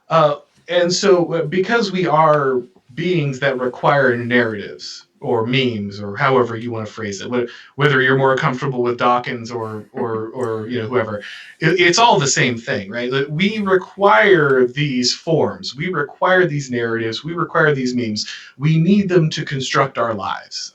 Uh, and so, because we are beings that require narratives or memes or however you want to phrase it, whether you're more comfortable with Dawkins or whoever, it's all the same thing, right? We require these forms, we require these narratives, we require these memes. We need them to construct our lives.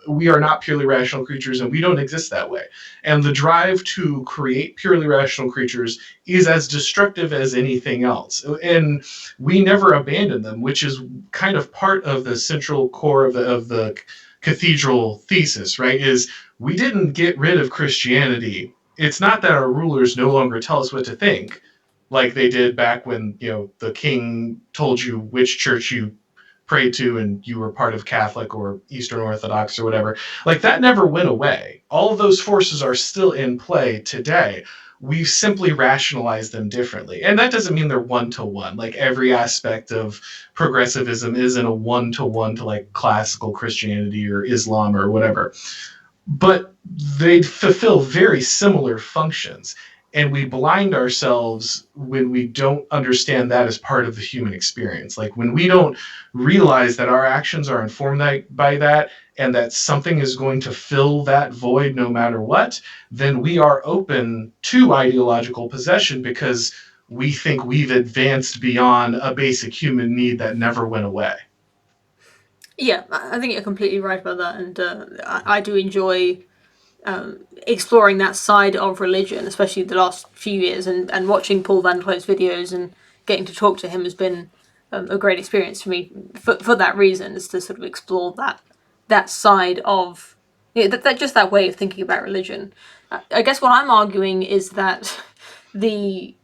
We are not purely rational creatures, and we don't exist that way. And the drive to create purely rational creatures is as destructive as anything else. And we never abandon them, which is kind of part of the central core of the Cathedral thesis, right? Is we didn't get rid of Christianity. It's not that our rulers no longer tell us what to think, like they did back when the king told you which church you prayed to and you were part of Catholic or Eastern Orthodox or whatever. Like, that never went away. All of those forces are still in play today. We've simply rationalized them differently. And that doesn't mean they're one-to-one. Like, every aspect of progressivism isn't a one-to-one to like classical Christianity or Islam or whatever. But they fulfill very similar functions. And we blind ourselves when we don't understand that as part of the human experience. Like, when we don't realize that our actions are informed by that, and that something is going to fill that void no matter what, then we are open to ideological possession because we think we've advanced beyond a basic human need that never went away. Yeah, I think you're completely right about that, and I do enjoy exploring that side of religion, especially the last few years, and watching Paul Van Close's videos and getting to talk to him has been a great experience for me for that reason, is to sort of explore that side of that way of thinking about religion. I guess what I'm arguing is that the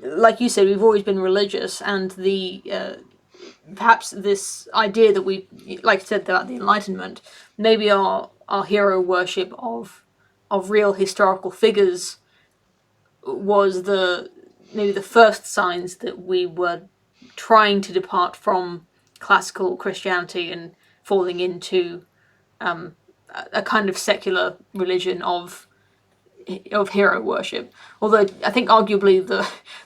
like you said, we've always been religious, and the perhaps this idea that we, like I said about the Enlightenment, maybe our hero worship of real historical figures was maybe the first signs that we were trying to depart from classical Christianity and falling into a kind of secular religion of hero worship. Although I think arguably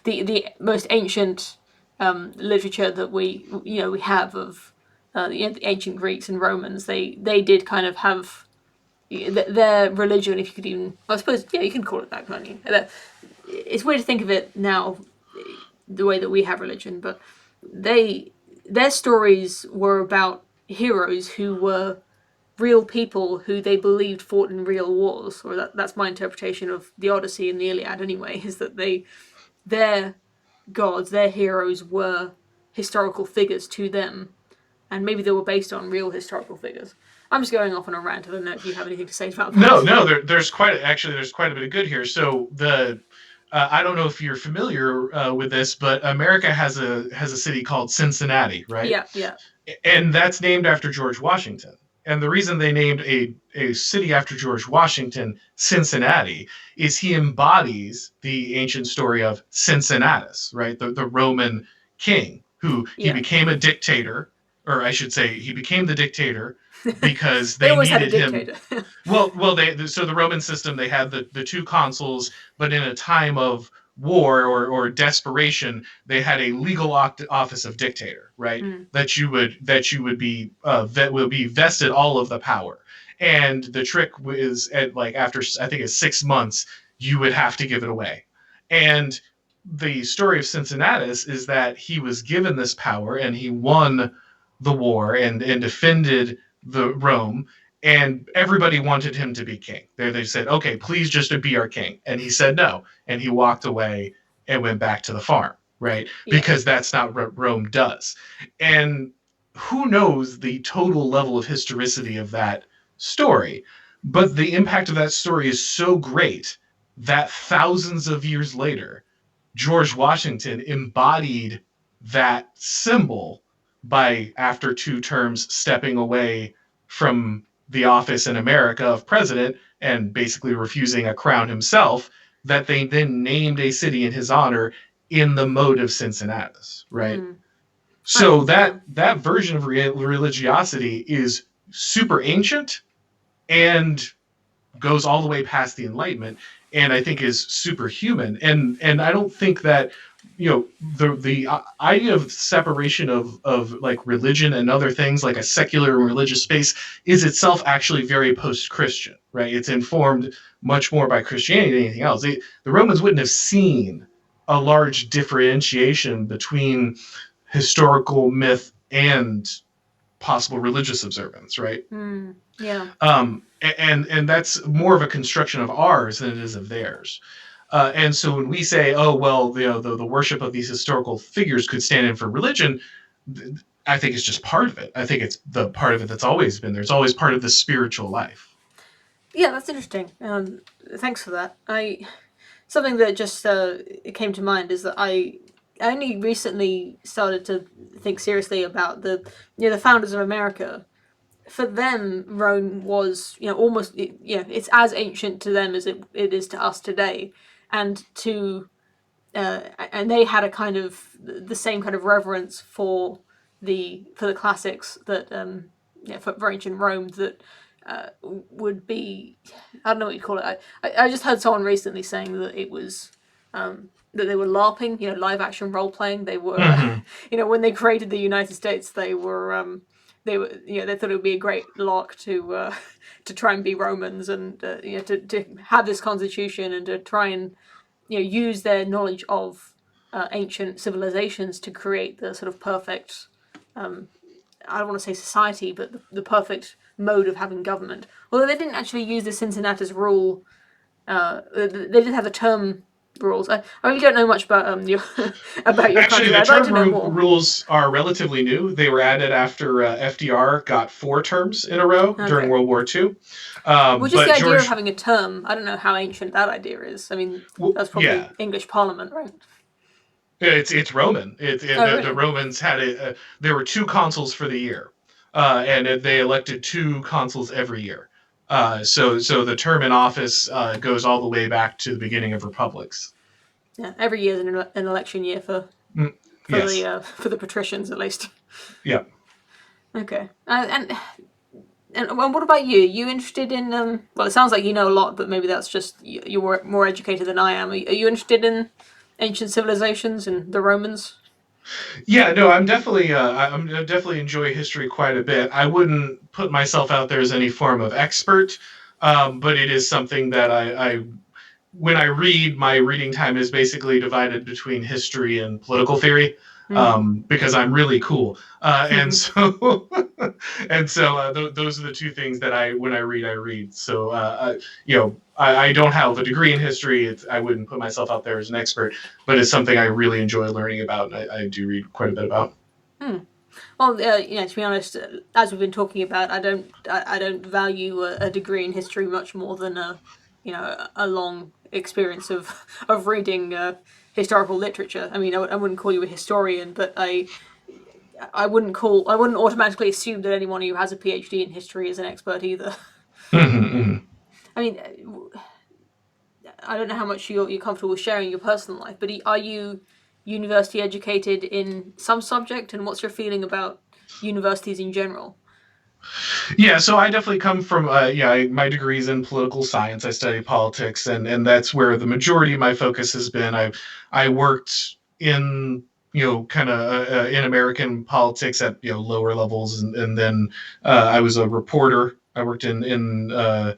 the most ancient literature that we have of the ancient Greeks and Romans, they did kind of have their religion, if you could even, I suppose, yeah, you can call it that, can't you? It's weird to think of it now, the way that we have religion, but their stories were about heroes who were real people who they believed fought in real wars, or that's my interpretation of the Odyssey and the Iliad. Anyway, is that their gods, their heroes, were historical figures to them, and maybe they were based on real historical figures. I'm just going off on a rant. I don't know if you have anything to say about that. No, there's quite a bit of good here. So I don't know if you're familiar with this, but America has a city called Cincinnati, right? Yeah, yeah. And that's named after George Washington. And the reason they named a city after George Washington Cincinnati is he embodies the ancient story of Cincinnatus, right? The Roman king who he became a dictator, or I should say, he became the dictator because they they always had a needed him. dictator. So the Roman system, they had the two consuls, but in a time of war or desperation, they had a legal office of dictator, right? That you would be will be vested all of the power. And the trick is at like after I think it's 6 months, you would have to give it away. And the story of Cincinnatus is that he was given this power and he won the war and defended the Rome, and everybody wanted him to be king. They said, okay, please just be our king. And he said no. And he walked away and went back to the farm, right? Yeah. Because that's not what Rome does. And who knows the total level of historicity of that story. But the impact of that story is so great that thousands of years later, George Washington embodied that symbol by, after 2 terms, stepping away from the office in America of president and basically refusing a crown himself, that they then named a city in his honor in the mode of Cincinnatus, right? So that version of religiosity is super ancient and goes all the way past the Enlightenment, and I think is superhuman. And I don't think that the idea of separation of like religion and other things, like a secular and religious space, is itself actually very post-Christian, right? It's informed much more by Christianity than anything else. The Romans wouldn't have seen a large differentiation between historical myth and possible religious observance, right? Yeah. And that's more of a construction of ours than it is of theirs. And so when we say, oh, well, the worship of these historical figures could stand in for religion, I think it's just part of it. I think it's the part of it that's always been there. It's always part of the spiritual life. Yeah, that's interesting. Thanks for that. Something that just came to mind is that I only recently started to think seriously about the founders of America. For them, Rome was almost it's as ancient to them as it is to us today, and they had a kind of the same kind of reverence for the classics that for ancient Rome that would be, I don't know what you call it. I just heard someone recently saying that it was that they were LARPing, live action role playing. They were when they created the United States, they were they thought it would be a great lark to try and be Romans and to have this constitution and to try and use their knowledge of ancient civilizations to create the sort of perfect I don't want to say society, but the perfect mode of having government. Although they didn't actually use the Cincinnatus rule, they did have the term rules. I really don't know much about your about your Actually, country. the I'd like to know term more. rules are relatively new. They were added after FDR got 4 terms in a row during World War II. Well, just the idea of having a term, I don't know how ancient that idea is. I mean, that's probably English Parliament, right? It's Roman. Really? The Romans had there were 2 consuls for the year, and they elected 2 consuls every year. So the term in office goes all the way back to the beginning of republics. Yeah, every year is an election year for yes. the patricians at least. Yeah. Okay, and And what about you? Are you interested in? Well, it sounds like you know a lot, but maybe that's just you're more educated than I am. Are you interested in ancient civilizations and the Romans? Yeah, no, I'm definitely enjoy history quite a bit. I wouldn't put myself out there as any form of expert, but it is something that I when I read, my reading time is basically divided between history and political theory, Hmm. because I'm really cool, and so those are the two things that when I read, I read. So I don't have a degree in history. I wouldn't put myself out there as an expert, but it's something I really enjoy learning about, and I do read quite a bit about. Hmm. Well, to be honest, as we've been talking about, I don't value a degree in history much more than a long experience of reading historical literature. I mean, I wouldn't call you a historian, but I wouldn't automatically assume that anyone who has a PhD in history is an expert either. I mean, I don't know how much you're comfortable sharing your personal life, but are you university educated in some subject, and what's your feeling about universities in general? Yeah, so I definitely come from my degree's in political science. I study politics, and that's where the majority of my focus has been. I worked in kind of in American politics at lower levels, and then I was a reporter. I worked in the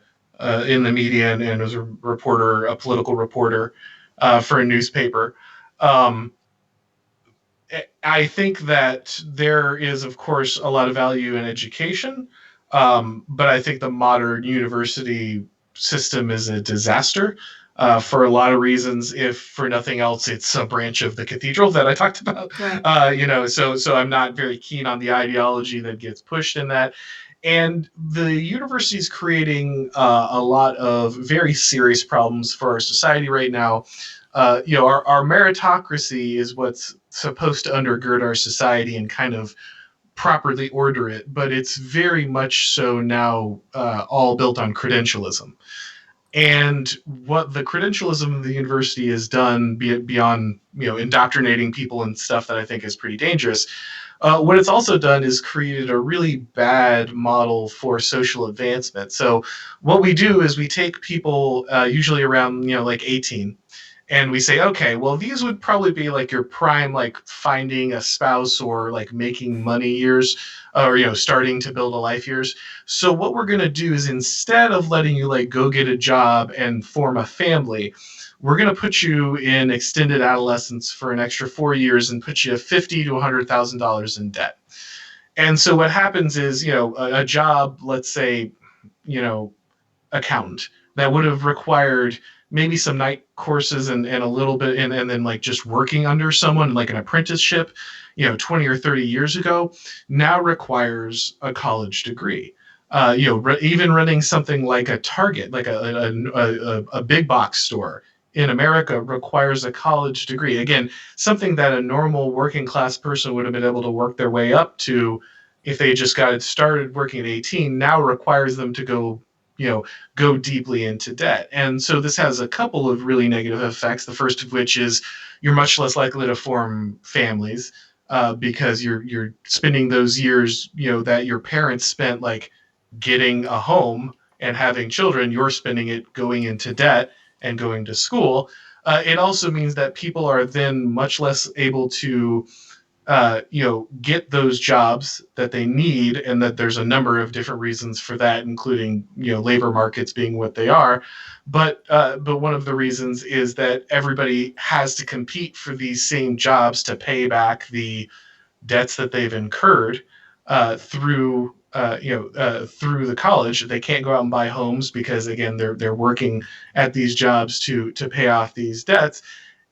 media, and was a reporter, a political reporter for a newspaper. Um, I think that there is, of course, a lot of value in education, but I think the modern university system is a disaster for a lot of reasons. If for nothing else, it's a branch of the cathedral that I talked about. Right. So I'm not very keen on the ideology that gets pushed in that. And the university is creating a lot of very serious problems for our society right now. Our meritocracy is what's supposed to undergird our society and kind of properly order it, but it's very much so now all built on credentialism. And what the credentialism of the university has done, be it beyond indoctrinating people and stuff that I think is pretty dangerous, what it's also done is created a really bad model for social advancement. So what we do is we take people usually around like 18, and we say, okay, well, these would probably be like your prime, like finding a spouse or like making money years, or starting to build a life years. So what we're going to do is, instead of letting you like go get a job and form a family, we're going to put you in extended adolescence for an extra 4 years and put you $50 to $100,000 in debt. And so what happens is, a job, let's say, you know accountant, that would have required maybe some night courses and a little bit, and then like just working under someone like an apprenticeship 20 or 30 years ago, now requires a college degree. Even running something like a Target, like a big box store in America, requires a college degree. Again, something that a normal working class person would have been able to work their way up to if they just got started working at 18, now requires them to you know, go deeply into debt. And so this has a couple of really negative effects. The first of which is you're much less likely to form families, because you're spending those years, that your parents spent like getting a home and having children. You're spending it going into debt and going to school. It also means that people are then much less able to get those jobs that they need, and that there's a number of different reasons for that, including labor markets being what they are. But one of the reasons is that everybody has to compete for these same jobs to pay back the debts that they've incurred through the college. They can't go out and buy homes because again they're working at these jobs to pay off these debts,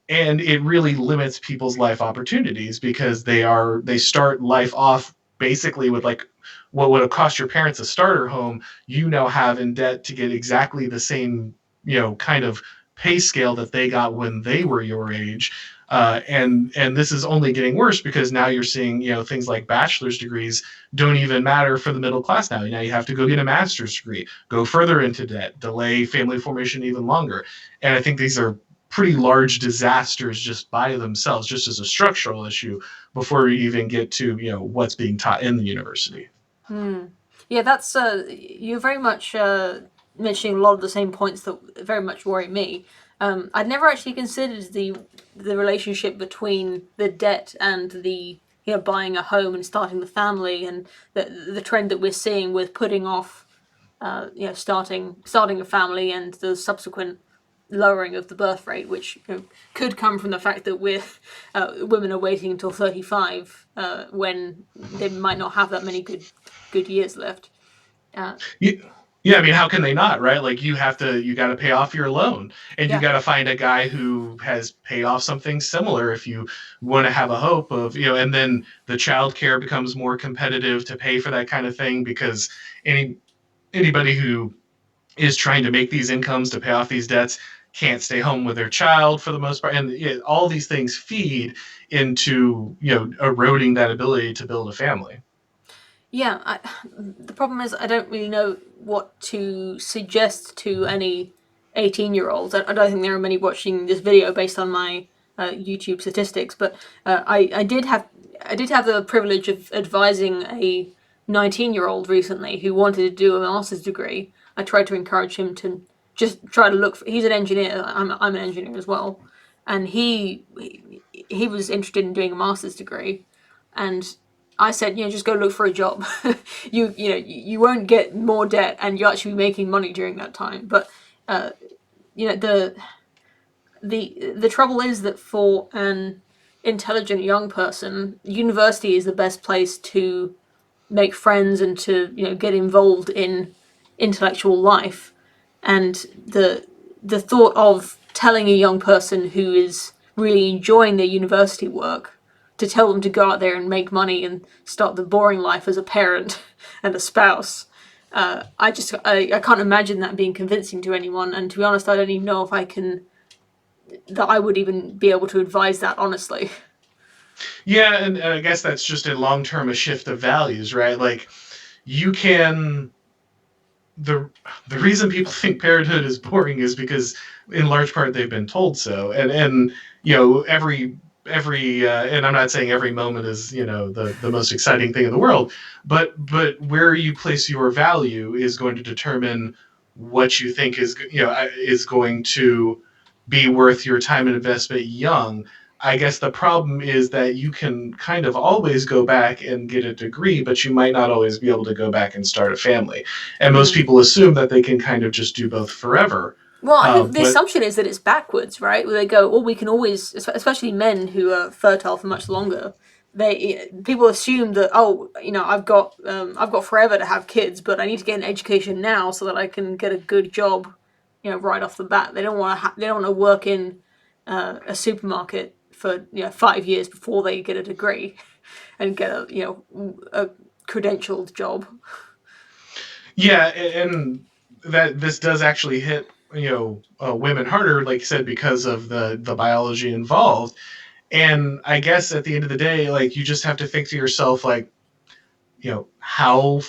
and it really limits people's life opportunities because they start life off basically with like what would have cost your parents a starter home, now have in debt to get exactly the same kind of pay scale that they got when they were your age. And this is only getting worse because now you're seeing things like bachelor's degrees don't even matter for the middle class. Now you have to go get a master's degree, go further into debt, delay family formation even longer. And I think these are pretty large disasters just by themselves, just as a structural issue, before you even get to what's being taught in the university. Hmm. Yeah, that's you're very much mentioning a lot of the same points that very much worry me. I'd never actually considered the relationship between the debt and the buying a home and starting the family, and the trend that we're seeing with putting off starting a family and the subsequent lowering of the birth rate, which could come from the fact that women are waiting until 35 when they might not have that many good years left. Uh, Yeah, yeah, I mean, how can they not, right? Like you got to pay off your loan, and you yeah, got to find a guy who has paid off something similar if you want to have a hope of, and then the childcare becomes more competitive to pay for that kind of thing because any anybody who is trying to make these incomes to pay off these debts can't stay home with their child for the most part, and all these things feed into eroding that ability to build a family. yeah. The problem is I don't really know what to suggest to any 18-year-olds. I don't think there are many watching this video based on my YouTube statistics, but I did have the privilege of advising a 19-year-old recently who wanted to do a master's degree. I tried to encourage him to just try to look. He's an engineer. I'm an engineer as well, and he was interested in doing a master's degree, and I said, just go look for a job. You won't get more debt, and you'll actually be making money during that time. But uh, you know the trouble is that for an intelligent young person, university is the best place to make friends and to get involved in intellectual life. And the thought of telling a young person who is really enjoying their university work to tell them to go out there and make money and start the boring life as a parent and a spouse. I can't imagine that being convincing to anyone, and to be honest, I don't even know if I would even be able to advise that honestly. Yeah, and I guess that's just in long term a shift of values, right? Like you can the the reason people think parenthood is boring is because in large part they've been told so, and every and I'm not saying every moment is the most exciting thing in the world, but where you place your value is going to determine what you think is going to be worth your time and investment young. I guess the problem is that you can kind of always go back and get a degree, but you might not always be able to go back and start a family. And most Mm. people assume that they can kind of just do both forever. Well, I think the But assumption is that it's backwards, right? Where they go, "Oh, we can always," especially men who are fertile for much longer. People assume that, oh, I've got forever to have kids, but I need to get an education now so that I can get a good job, right off the bat. They don't want to work in a supermarket for 5 years before they get a degree and get a credentialed job. yeah, and that this does actually hit women harder, like you said, because of the biology involved. And I guess at the end of the day, like you just have to think to yourself, like how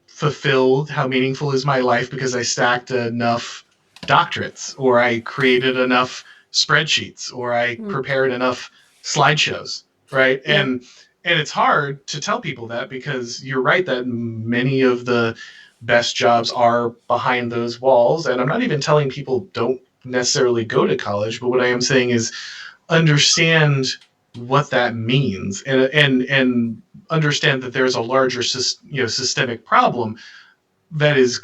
fulfilled, how meaningful is my life because I stacked enough doctorates, or I created enough spreadsheets, or I Mm. prepared enough slideshows, right? Yeah. And it's hard to tell people that because you're right that many of the best jobs are behind those walls. And I'm not even telling people don't necessarily go to college, but what I am saying is understand what that means, and understand that there's a larger systemic problem that is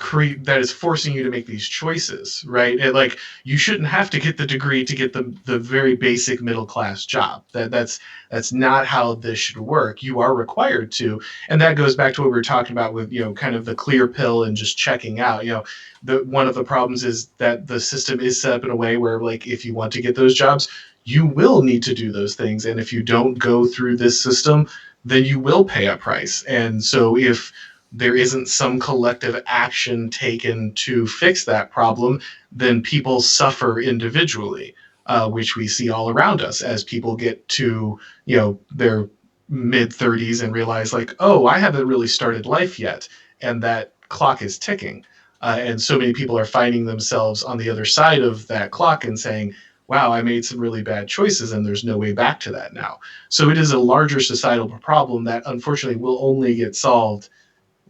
forcing you to make these choices, right? And like you shouldn't have to get the degree to get the very basic middle class job. That's not how this should work. You are required to, and that goes back to what we were talking about with kind of the clear pill and just checking out. The one of the problems is that the system is set up in a way where like if you want to get those jobs, you will need to do those things, and if you don't go through this system, then you will pay a price. And so if there isn't some collective action taken to fix that problem, then people suffer individually, which we see all around us as people get to their mid 30s and realize like, oh, I haven't really started life yet, and that clock is ticking. And so many people are finding themselves on the other side of that clock and saying, wow, I made some really bad choices and there's no way back to that now. So it is a larger societal problem that unfortunately will only get solved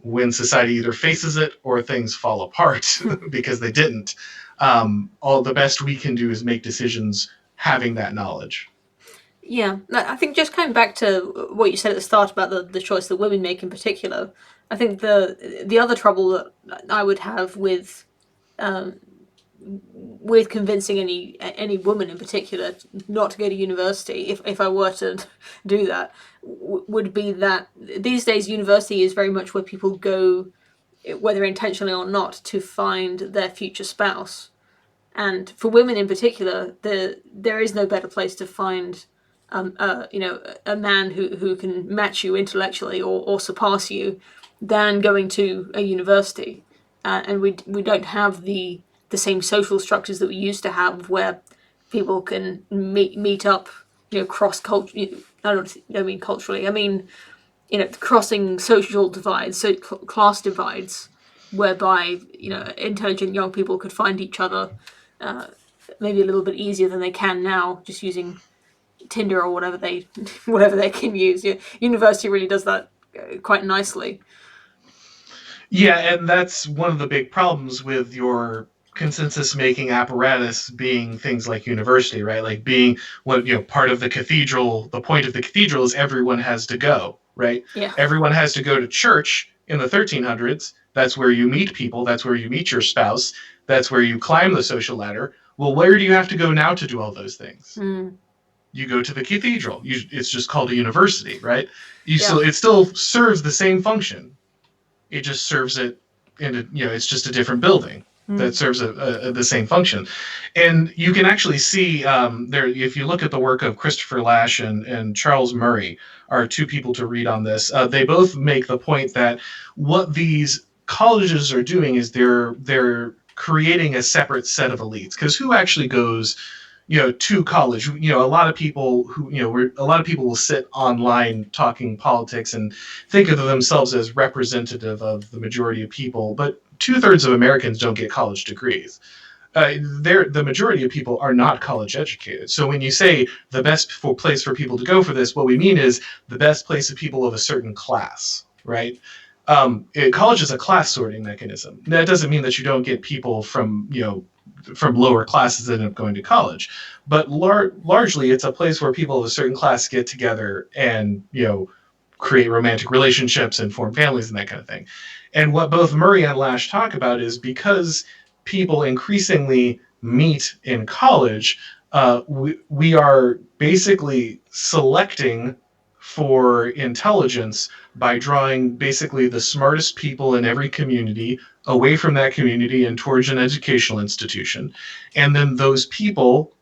when society either faces it or things fall apart because they didn't. All the best we can do is make decisions having that knowledge. Yeah, I think just coming back to what you said at the start about the choice that women make in particular, I think the other trouble that I would have with convincing any woman in particular not to go to university, if I were to do that, would be that these days university is very much where people go, whether intentionally or not, to find their future spouse. And for women in particular, there is no better place to find a man who can match you intellectually or surpass you than going to a university. And we don't have the same social structures that we used to have, where people can meet up, cross culture. I don't mean culturally. I mean, crossing social divides, so class divides, whereby intelligent young people could find each other maybe a little bit easier than they can now, just using Tinder or whatever they whatever they can use. Yeah, university really does that quite nicely. Yeah, and that's one of the big problems with your consensus making apparatus being things like university, right? Like being what, part of the cathedral, the point of the cathedral is everyone has to go, right? Yeah. Everyone has to go to church in the 1300s. That's where you meet people, that's where you meet your spouse, that's where you climb the social ladder. Well, where do you have to go now to do all those things? Mm. You go to the cathedral. It's just called a university, right? Yeah. It still serves the same function. It just serves it in it's just a different building that serves the same function. And you can actually see there, if you look at the work of Christopher Lasch and Charles Murray, are two people to read on this. They both make the point that what these colleges are doing is they're creating a separate set of elites, because who actually goes to college? A lot of people a lot of people will sit online talking politics and think of themselves as representative of the majority of people, but 2/3 of Americans don't get college degrees. The majority of people are not college educated. So when you say the best place for people to go for this, what we mean is the best place of people of a certain class, right? College is a class sorting mechanism. That doesn't mean that you don't get people from lower classes that end up going to college, but largely it's a place where people of a certain class get together and create romantic relationships and form families and that kind of thing. And what both Murray and Lash talk about is, because people increasingly meet in college, we are basically selecting for intelligence by drawing basically the smartest people in every community away from that community and towards an educational institution. And then those people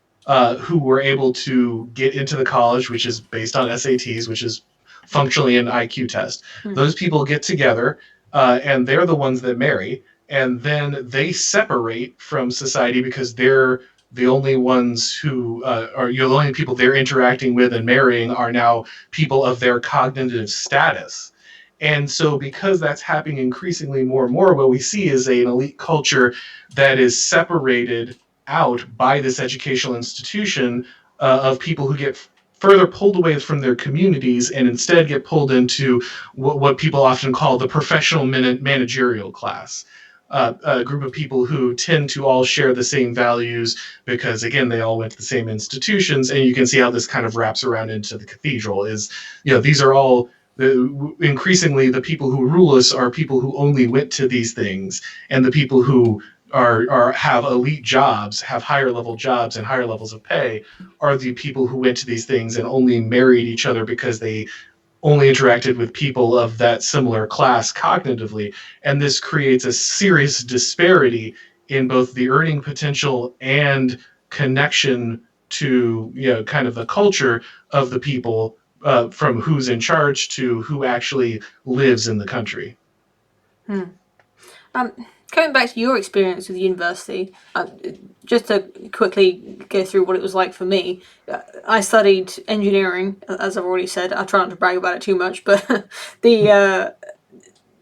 who were able to get into the college, which is based on SATs, which is functionally an IQ test, those people get together and they're the ones that marry. And then they separate from society because they're the only ones who are the only people they're interacting with and marrying are now people of their cognitive status. And so, because that's happening increasingly more and more, what we see is an elite culture that is separated out by this educational institution of people who get further pulled away from their communities and instead get pulled into what people often call the professional managerial class. A group of people who tend to all share the same values because, again, they all went to the same institutions. And you can see how this kind of wraps around into the cathedral. These are all increasingly the people who rule us are people who only went to these things, and the people who have elite jobs, have higher level jobs and higher levels of pay, are the people who went to these things and only married each other because they only interacted with people of that similar class cognitively. And this creates a serious disparity in both the earning potential and connection to kind of the culture of the people, from who's in charge to who actually lives in the country. Coming back to your experience with university, just to quickly go through what it was like for me, I studied engineering, as I've already said. I try not to brag about it too much, but that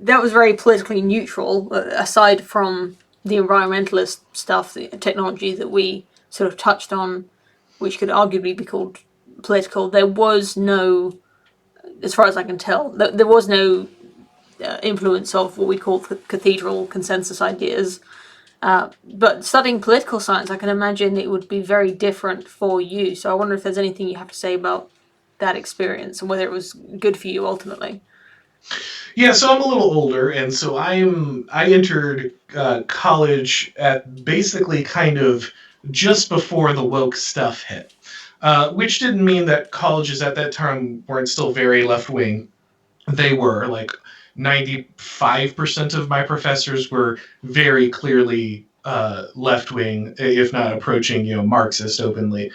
was very politically neutral, aside from the environmentalist stuff, the technology that we sort of touched on, which could arguably be called political. There was no, as far as I can tell, there was no influence of what we call cathedral consensus ideas. But studying political science, I can imagine it would be very different for you. So I wonder if there's anything you have to say about that experience and whether it was good for you ultimately. Yeah, so I'm a little older, and so I entered college at basically kind of just before the woke stuff hit, which didn't mean that colleges at that time weren't still very left wing. They were like 95% of my professors were very clearly left wing, if not approaching Marxist openly.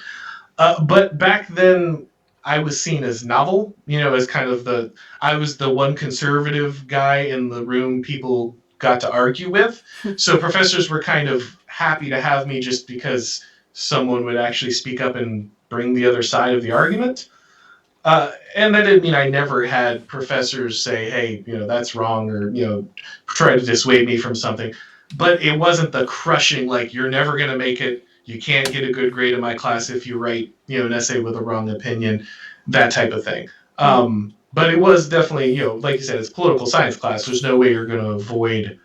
But back then, I was seen as novel, as kind of I was the one conservative guy in the room people got to argue with. So professors were kind of happy to have me just because someone would actually speak up and bring the other side of the argument. And that didn't mean I never had professors say, hey, that's wrong, or, try to dissuade me from something. But it wasn't the crushing, like, you're never going to make it. You can't get a good grade in my class if you write, an essay with a wrong opinion, that type of thing. But it was definitely, like you said, it's political science class. There's no way you're going to avoid,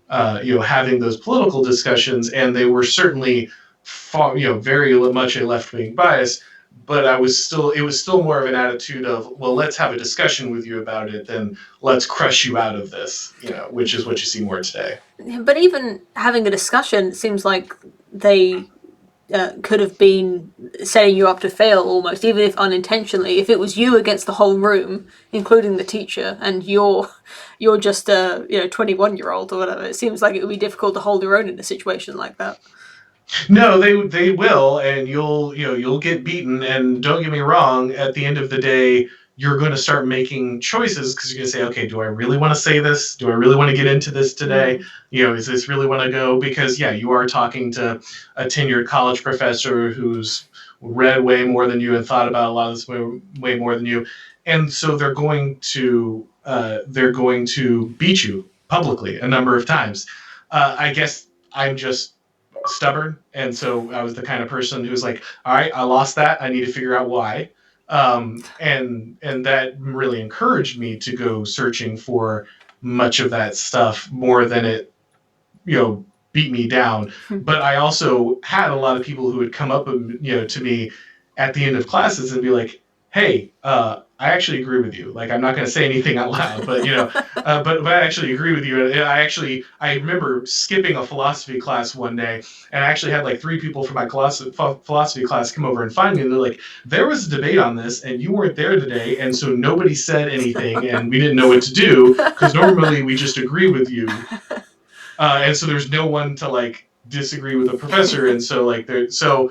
having those political discussions. And they were certainly far, very much a left wing bias, but it was still more of an attitude of, well, let's have a discussion with you about it than let's crush you out of this, which is what you see more today. But even having a discussion seems like they could have been setting you up to fail almost, even if unintentionally. If it was you against the whole room, including the teacher, and you're just a 21-year-old or whatever, it seems like it would be difficult to hold your own in a situation like that. No, they will, and you'll get beaten. And don't get me wrong, at the end of the day, you're going to start making choices because you're going to say, okay, do I really want to say this? Do I really want to get into this today? Is this really want to go? Because yeah, you are talking to a tenured college professor who's read way more than you and thought about a lot of this way more than you, and so they're going to beat you publicly a number of times. I guess I'm just stubborn, and so I was the kind of person who was like, all right, I lost that, I need to figure out why. And that really encouraged me to go searching for much of that stuff more than it beat me down. But I also had a lot of people who would come up to me at the end of classes and be like, hey, I actually agree with you. Like, I'm not going to say anything out loud, but but I actually agree with you. And I remember skipping a philosophy class one day, and I actually had like 3 people from my philosophy class come over and find me, and they're like, there was a debate on this, and you weren't there today, and so nobody said anything, and we didn't know what to do because normally we just agree with you, and so there's no one to like disagree with the professor, and so like there so.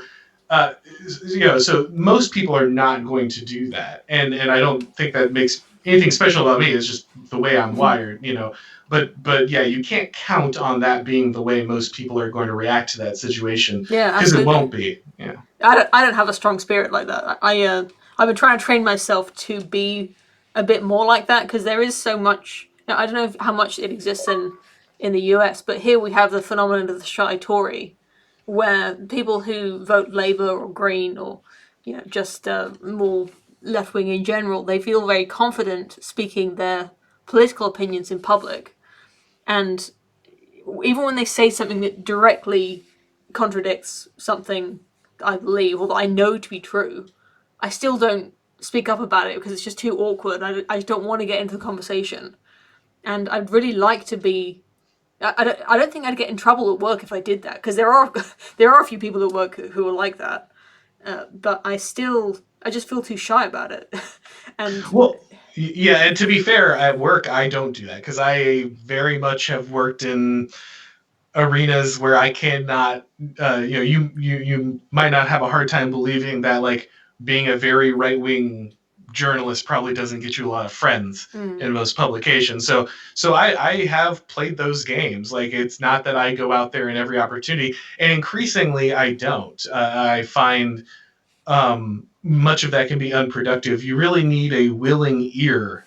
So most people are not going to do that, and I don't think that makes anything special about me. It's just the way I'm wired, But yeah, you can't count on that being the way most people are going to react to that situation. Yeah, because it absolutely. won't be. Yeah. I don't have a strong spirit like that. I've been trying to train myself to be a bit more like that because there is so much. I don't know how much it exists in the US, but here we have the phenomenon of the shy Tory, where people who vote Labour or Green or just more left wing in general, they feel very confident speaking their political opinions in public, and even when they say something that directly contradicts something I believe or that I know to be true, I still don't speak up about it because it's just too awkward. I don't want to get into the conversation, and I'd really like to be. I don't think I'd get in trouble at work if I did that because there are there are a few people at work who are like that, but I just feel too shy about it, and Well, yeah, and to be fair, at work I don't do that because I very much have worked in arenas where I cannot, you might not have a hard time believing that like being a very right wing journalist probably doesn't get you a lot of friends in most publications. So I have played those games. Like it's not that I go out there in every opportunity, and increasingly I don't. I find much of that can be unproductive. You really need a willing ear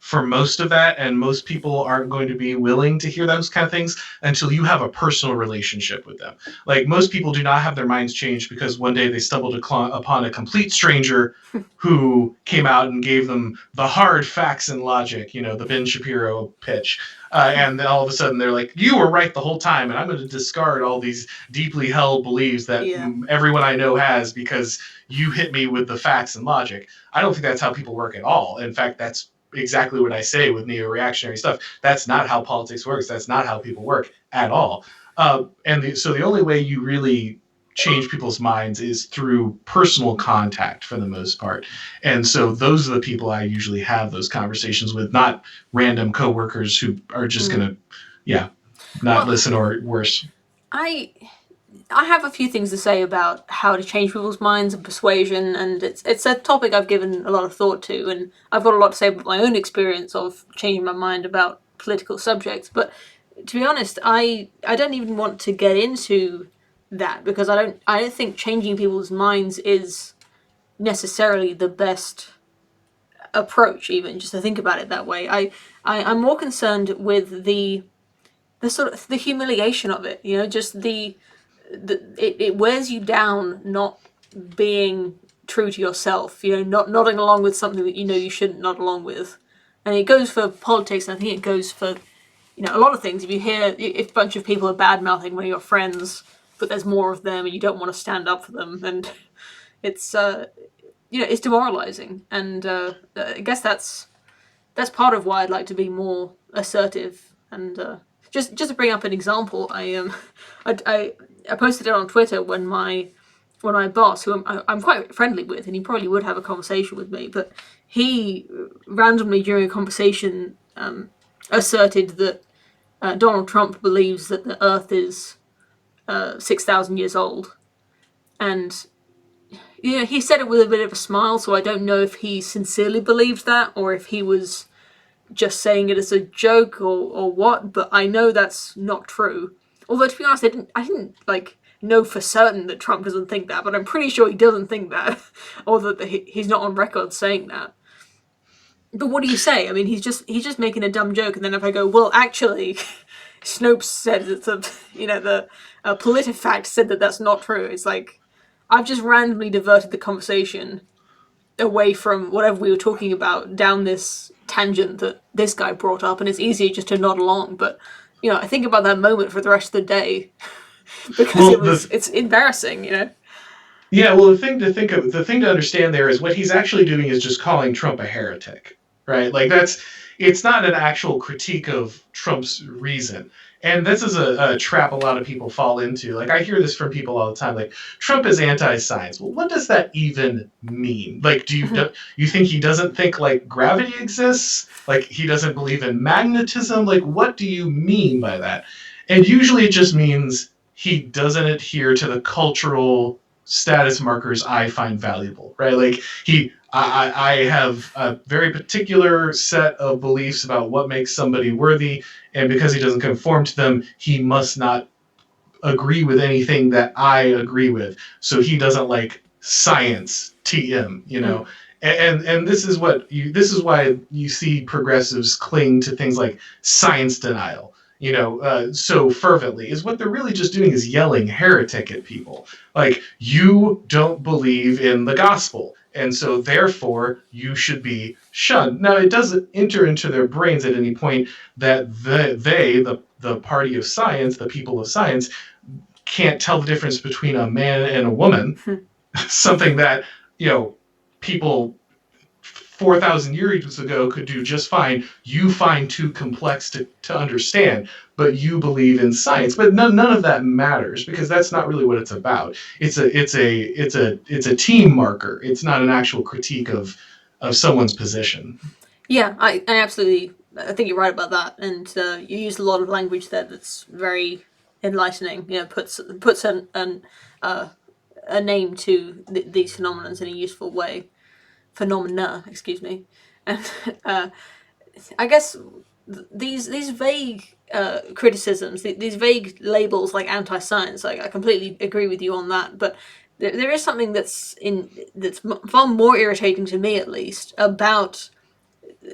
for most of that, and most people aren't going to be willing to hear those kind of things until you have a personal relationship with them. Like, most people do not have their minds changed because one day they stumbled upon a complete stranger who came out and gave them the hard facts and logic, the Ben Shapiro pitch. And then all of a sudden they're like, you were right the whole time, and I'm going to discard all these deeply held beliefs that Yeah. everyone I know has because you hit me with the facts and logic. I don't think that's how people work at all. In fact, that's exactly what I say with neo-reactionary stuff. That's not how politics works. That's not how people work at all. So the only way you really change people's minds is through personal contact for the most part. And so those are the people I usually have those conversations with, not random coworkers who are just going to, not listen, or worse. I have a few things to say about how to change people's minds and persuasion, and it's a topic I've given a lot of thought to, and I've got a lot to say about my own experience of changing my mind about political subjects. But to be honest, I don't even want to get into that because I don't think changing people's minds is necessarily the best approach, even just to think about it that way. I'm more concerned with the sort of the humiliation of it, just it wears you down not being true to yourself, not nodding along with something that you shouldn't nod along with. And it goes for politics, and I think it goes for, a lot of things. If a bunch of people are bad-mouthing one of your friends, but there's more of them and you don't want to stand up for them, then it's, it's demoralizing. And I guess that's part of why I'd like to be more assertive. And just to bring up an example, I posted it on Twitter when my boss, who I'm quite friendly with, and he probably would have a conversation with me, but he randomly during a conversation asserted that Donald Trump believes that the Earth is 6,000 years old, and he said it with a bit of a smile, so I don't know if he sincerely believed that or if he was just saying it as a joke or what, but I know that's not true. Although, to be honest, I didn't know for certain that Trump doesn't think that, but I'm pretty sure he doesn't think that, or that he's not on record saying that. But what do you say? I mean, he's just making a dumb joke, and then if I go, well, actually, Snopes said that the PolitiFact said that that's not true. It's like I've just randomly diverted the conversation away from whatever we were talking about down this tangent that this guy brought up, and it's easier just to nod along. But I think about that moment for the rest of the day because it's embarrassing. Yeah, well, the thing to understand there is what he's actually doing is just calling Trump a heretic, right? Like, it's not an actual critique of Trump's reason. And this is a trap a lot of people fall into. Like, I hear this from people all the time. Like, Trump is anti-science. Well, what does that even mean? Like, do you think he doesn't think like gravity exists? Like, he doesn't believe in magnetism? Like, what do you mean by that? And usually it just means he doesn't adhere to the cultural status markers I find valuable, right? Like, I have a very particular set of beliefs about what makes somebody worthy, and because he doesn't conform to them, he must not agree with anything that I agree with. So he doesn't like science, TM. And this is why you see progressives cling to things like science denial, so fervently, is what they're really just doing is yelling heretic at people. Like, you don't believe in the gospel, and so therefore you should be shunned. Now, it doesn't enter into their brains at any point that the party of science, the people of science, can't tell the difference between a man and a woman, something that, people 4,000 years ago could do just fine. You find too complex to understand, but you believe in science. But none of that matters, because that's not really what it's about. It's a team marker. It's not an actual critique of someone's position. Yeah, I think you're right about that, and you used a lot of language there that's very enlightening. Puts a name to these phenomena in a useful way. Phenomena, excuse me, and I guess these vague criticisms, these vague labels like anti-science, I completely agree with you on that. But there is something that's far more irritating to me, at least, about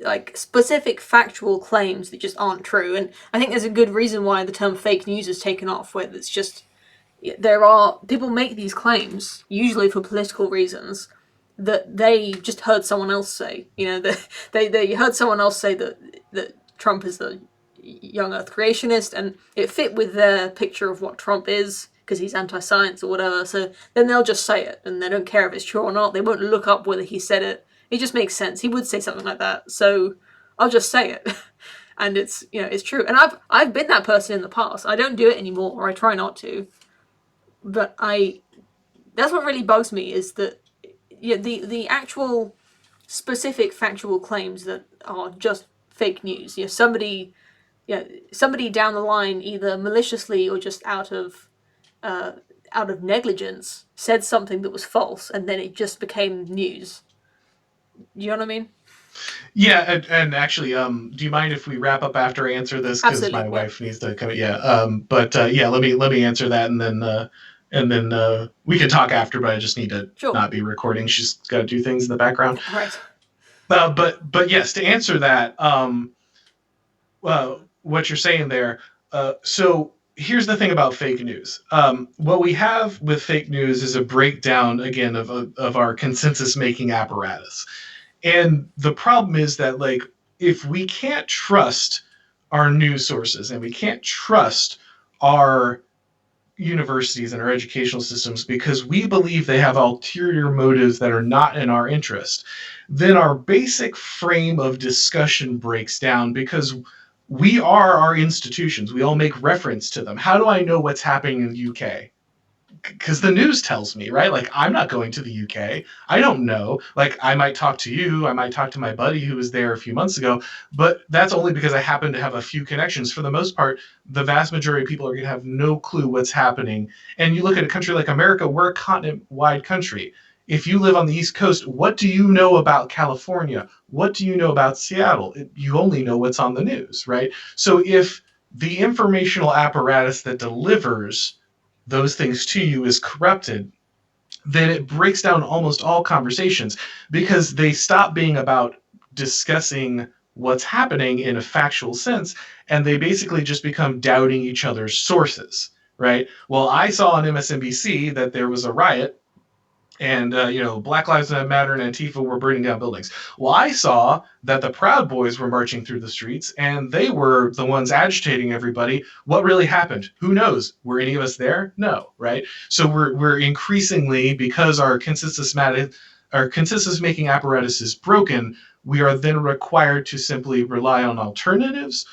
like specific factual claims that just aren't true. And I think there's a good reason why the term fake news is taken off, where it's just there are people make these claims usually for political reasons that they just heard someone else say. They heard someone else say that Trump is the young Earth creationist, and it fit with their picture of what Trump is because he's anti-science or whatever. So then they'll just say it, and they don't care if it's true or not. They won't look up whether he said it. It just makes sense. He would say something like that, so I'll just say it. And it's true. And I've been that person in the past. I don't do it anymore, or I try not to. But that's what really bugs me, is that the actual specific factual claims that are just fake news. Somebody down the line, either maliciously or just out of negligence, said something that was false, and then it just became news. You know what I mean? Yeah, and actually, do you mind if we wrap up after I answer this? Because Absolutely. my Yeah. wife needs to come. Yeah. But yeah, let me answer that, and then we can talk after. But I just need to Sure. not be recording. She's got to do things in the background. All right. But yes, to answer that, what you're saying there. So here's the thing about fake news. What we have with fake news is a breakdown again of our consensus making apparatus. And the problem is that, like, if we can't trust our news sources and we can't trust our universities and our educational systems because we believe they have ulterior motives that are not in our interest, then our basic frame of discussion breaks down because we are our institutions. We all make reference to them. How do I know what's happening in the UK? Because the news tells me, right? Like, I'm not going to the UK. I don't know. Like, I might talk to you. I might talk to my buddy who was there a few months ago, but that's only because I happen to have a few connections. For the most part, the vast majority of people are going to have no clue what's happening. And you look at a country like America, we're a continent-wide country. If you live on the East Coast, what do you know about California? What do you know about Seattle? You only know what's on the news, right? So if the informational apparatus that delivers those things to you is corrupted, then it breaks down almost all conversations because they stop being about discussing what's happening in a factual sense, and they basically just become doubting each other's sources, right? Well, I saw on MSNBC that there was a riot and Black Lives Matter and Antifa were burning down buildings. Well, I saw that the Proud Boys were marching through the streets and they were the ones agitating everybody. What really happened? Who knows? Were any of us there? No, right? So we're increasingly, because our consensus making apparatus is broken, we are then required to simply rely on alternatives,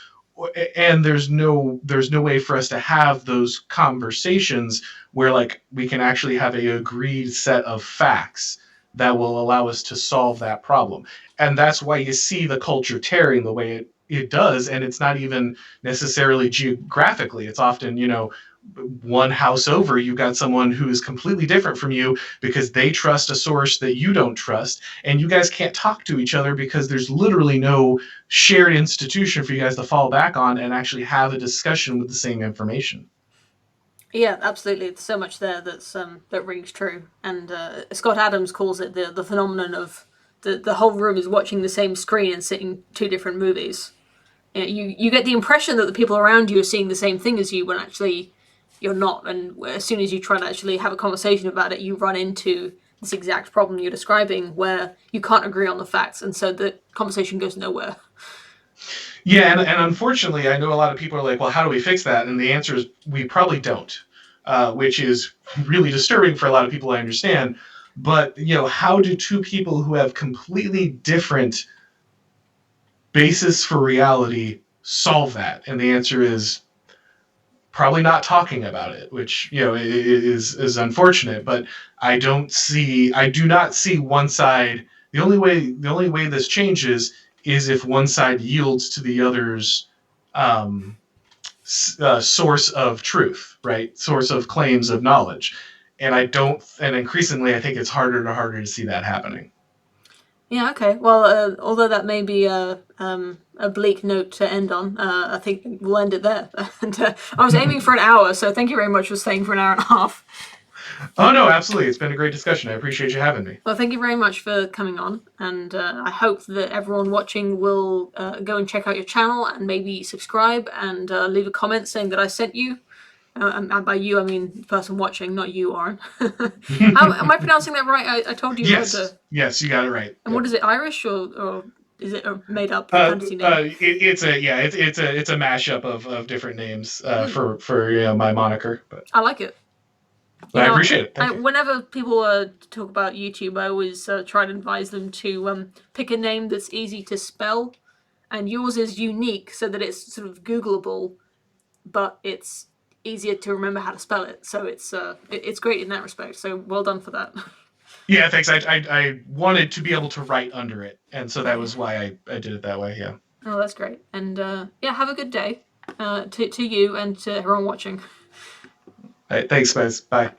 and there's no way for us to have those conversations where, like, we can actually have a agreed set of facts that will allow us to solve that problem. And that's why you see the culture tearing the way it does. And it's not even necessarily geographically. It's often, one house over, you've got someone who is completely different from you because they trust a source that you don't trust. And you guys can't talk to each other because there's literally no shared institution for you guys to fall back on and actually have a discussion with the same information. Yeah, absolutely. There's so much there that rings true. And Scott Adams calls it the phenomenon of the whole room is watching the same screen and seeing two different movies. You get the impression that the people around you are seeing the same thing as you when actually you're not. And as soon as you try to actually have a conversation about it, you run into this exact problem you're describing where you can't agree on the facts, and so the conversation goes nowhere. Yeah, and unfortunately, I know a lot of people are like, well, how do we fix that? And the answer is we probably don't, which is really disturbing for a lot of people, I understand. But, how do two people who have completely different basis for reality solve that? And the answer is probably not talking about it, which, is unfortunate. But I do not see one side. The only way this changes is if one side yields to the other's um, source of truth, right? Source of claims of knowledge. And increasingly, I think it's harder and harder to see that happening. Yeah, okay. Well, although that may be a bleak note to end on, I think we'll end it there. And I was aiming for an hour, so thank you very much for staying for an hour and a half. Oh no, absolutely. It's been a great discussion. I appreciate you having me. Well, thank you very much for coming on, and I hope that everyone watching will go and check out your channel and maybe subscribe and leave a comment saying that I sent you. And by you, I mean the person watching, not you, Auron. Am I pronouncing that right? I told you how Yes, to. yes, you got it right. And Yep. what is it, Irish or is it a made up fantasy name? It's a yeah, it's a mashup of different names Mm, for my moniker, but I like it. You I know, appreciate it. Thank you. whenever people talk about YouTube, I always try to advise them to pick a name that's easy to spell, and yours is unique so that it's sort of Googleable, but it's easier to remember how to spell it. So it's great in that respect. So well done for that. Yeah, thanks. I wanted to be able to write under it, and so that Okay. was why I did it that way. Yeah. Oh, that's great. And yeah, have a good day to you and to everyone watching. All right, thanks, guys. Bye.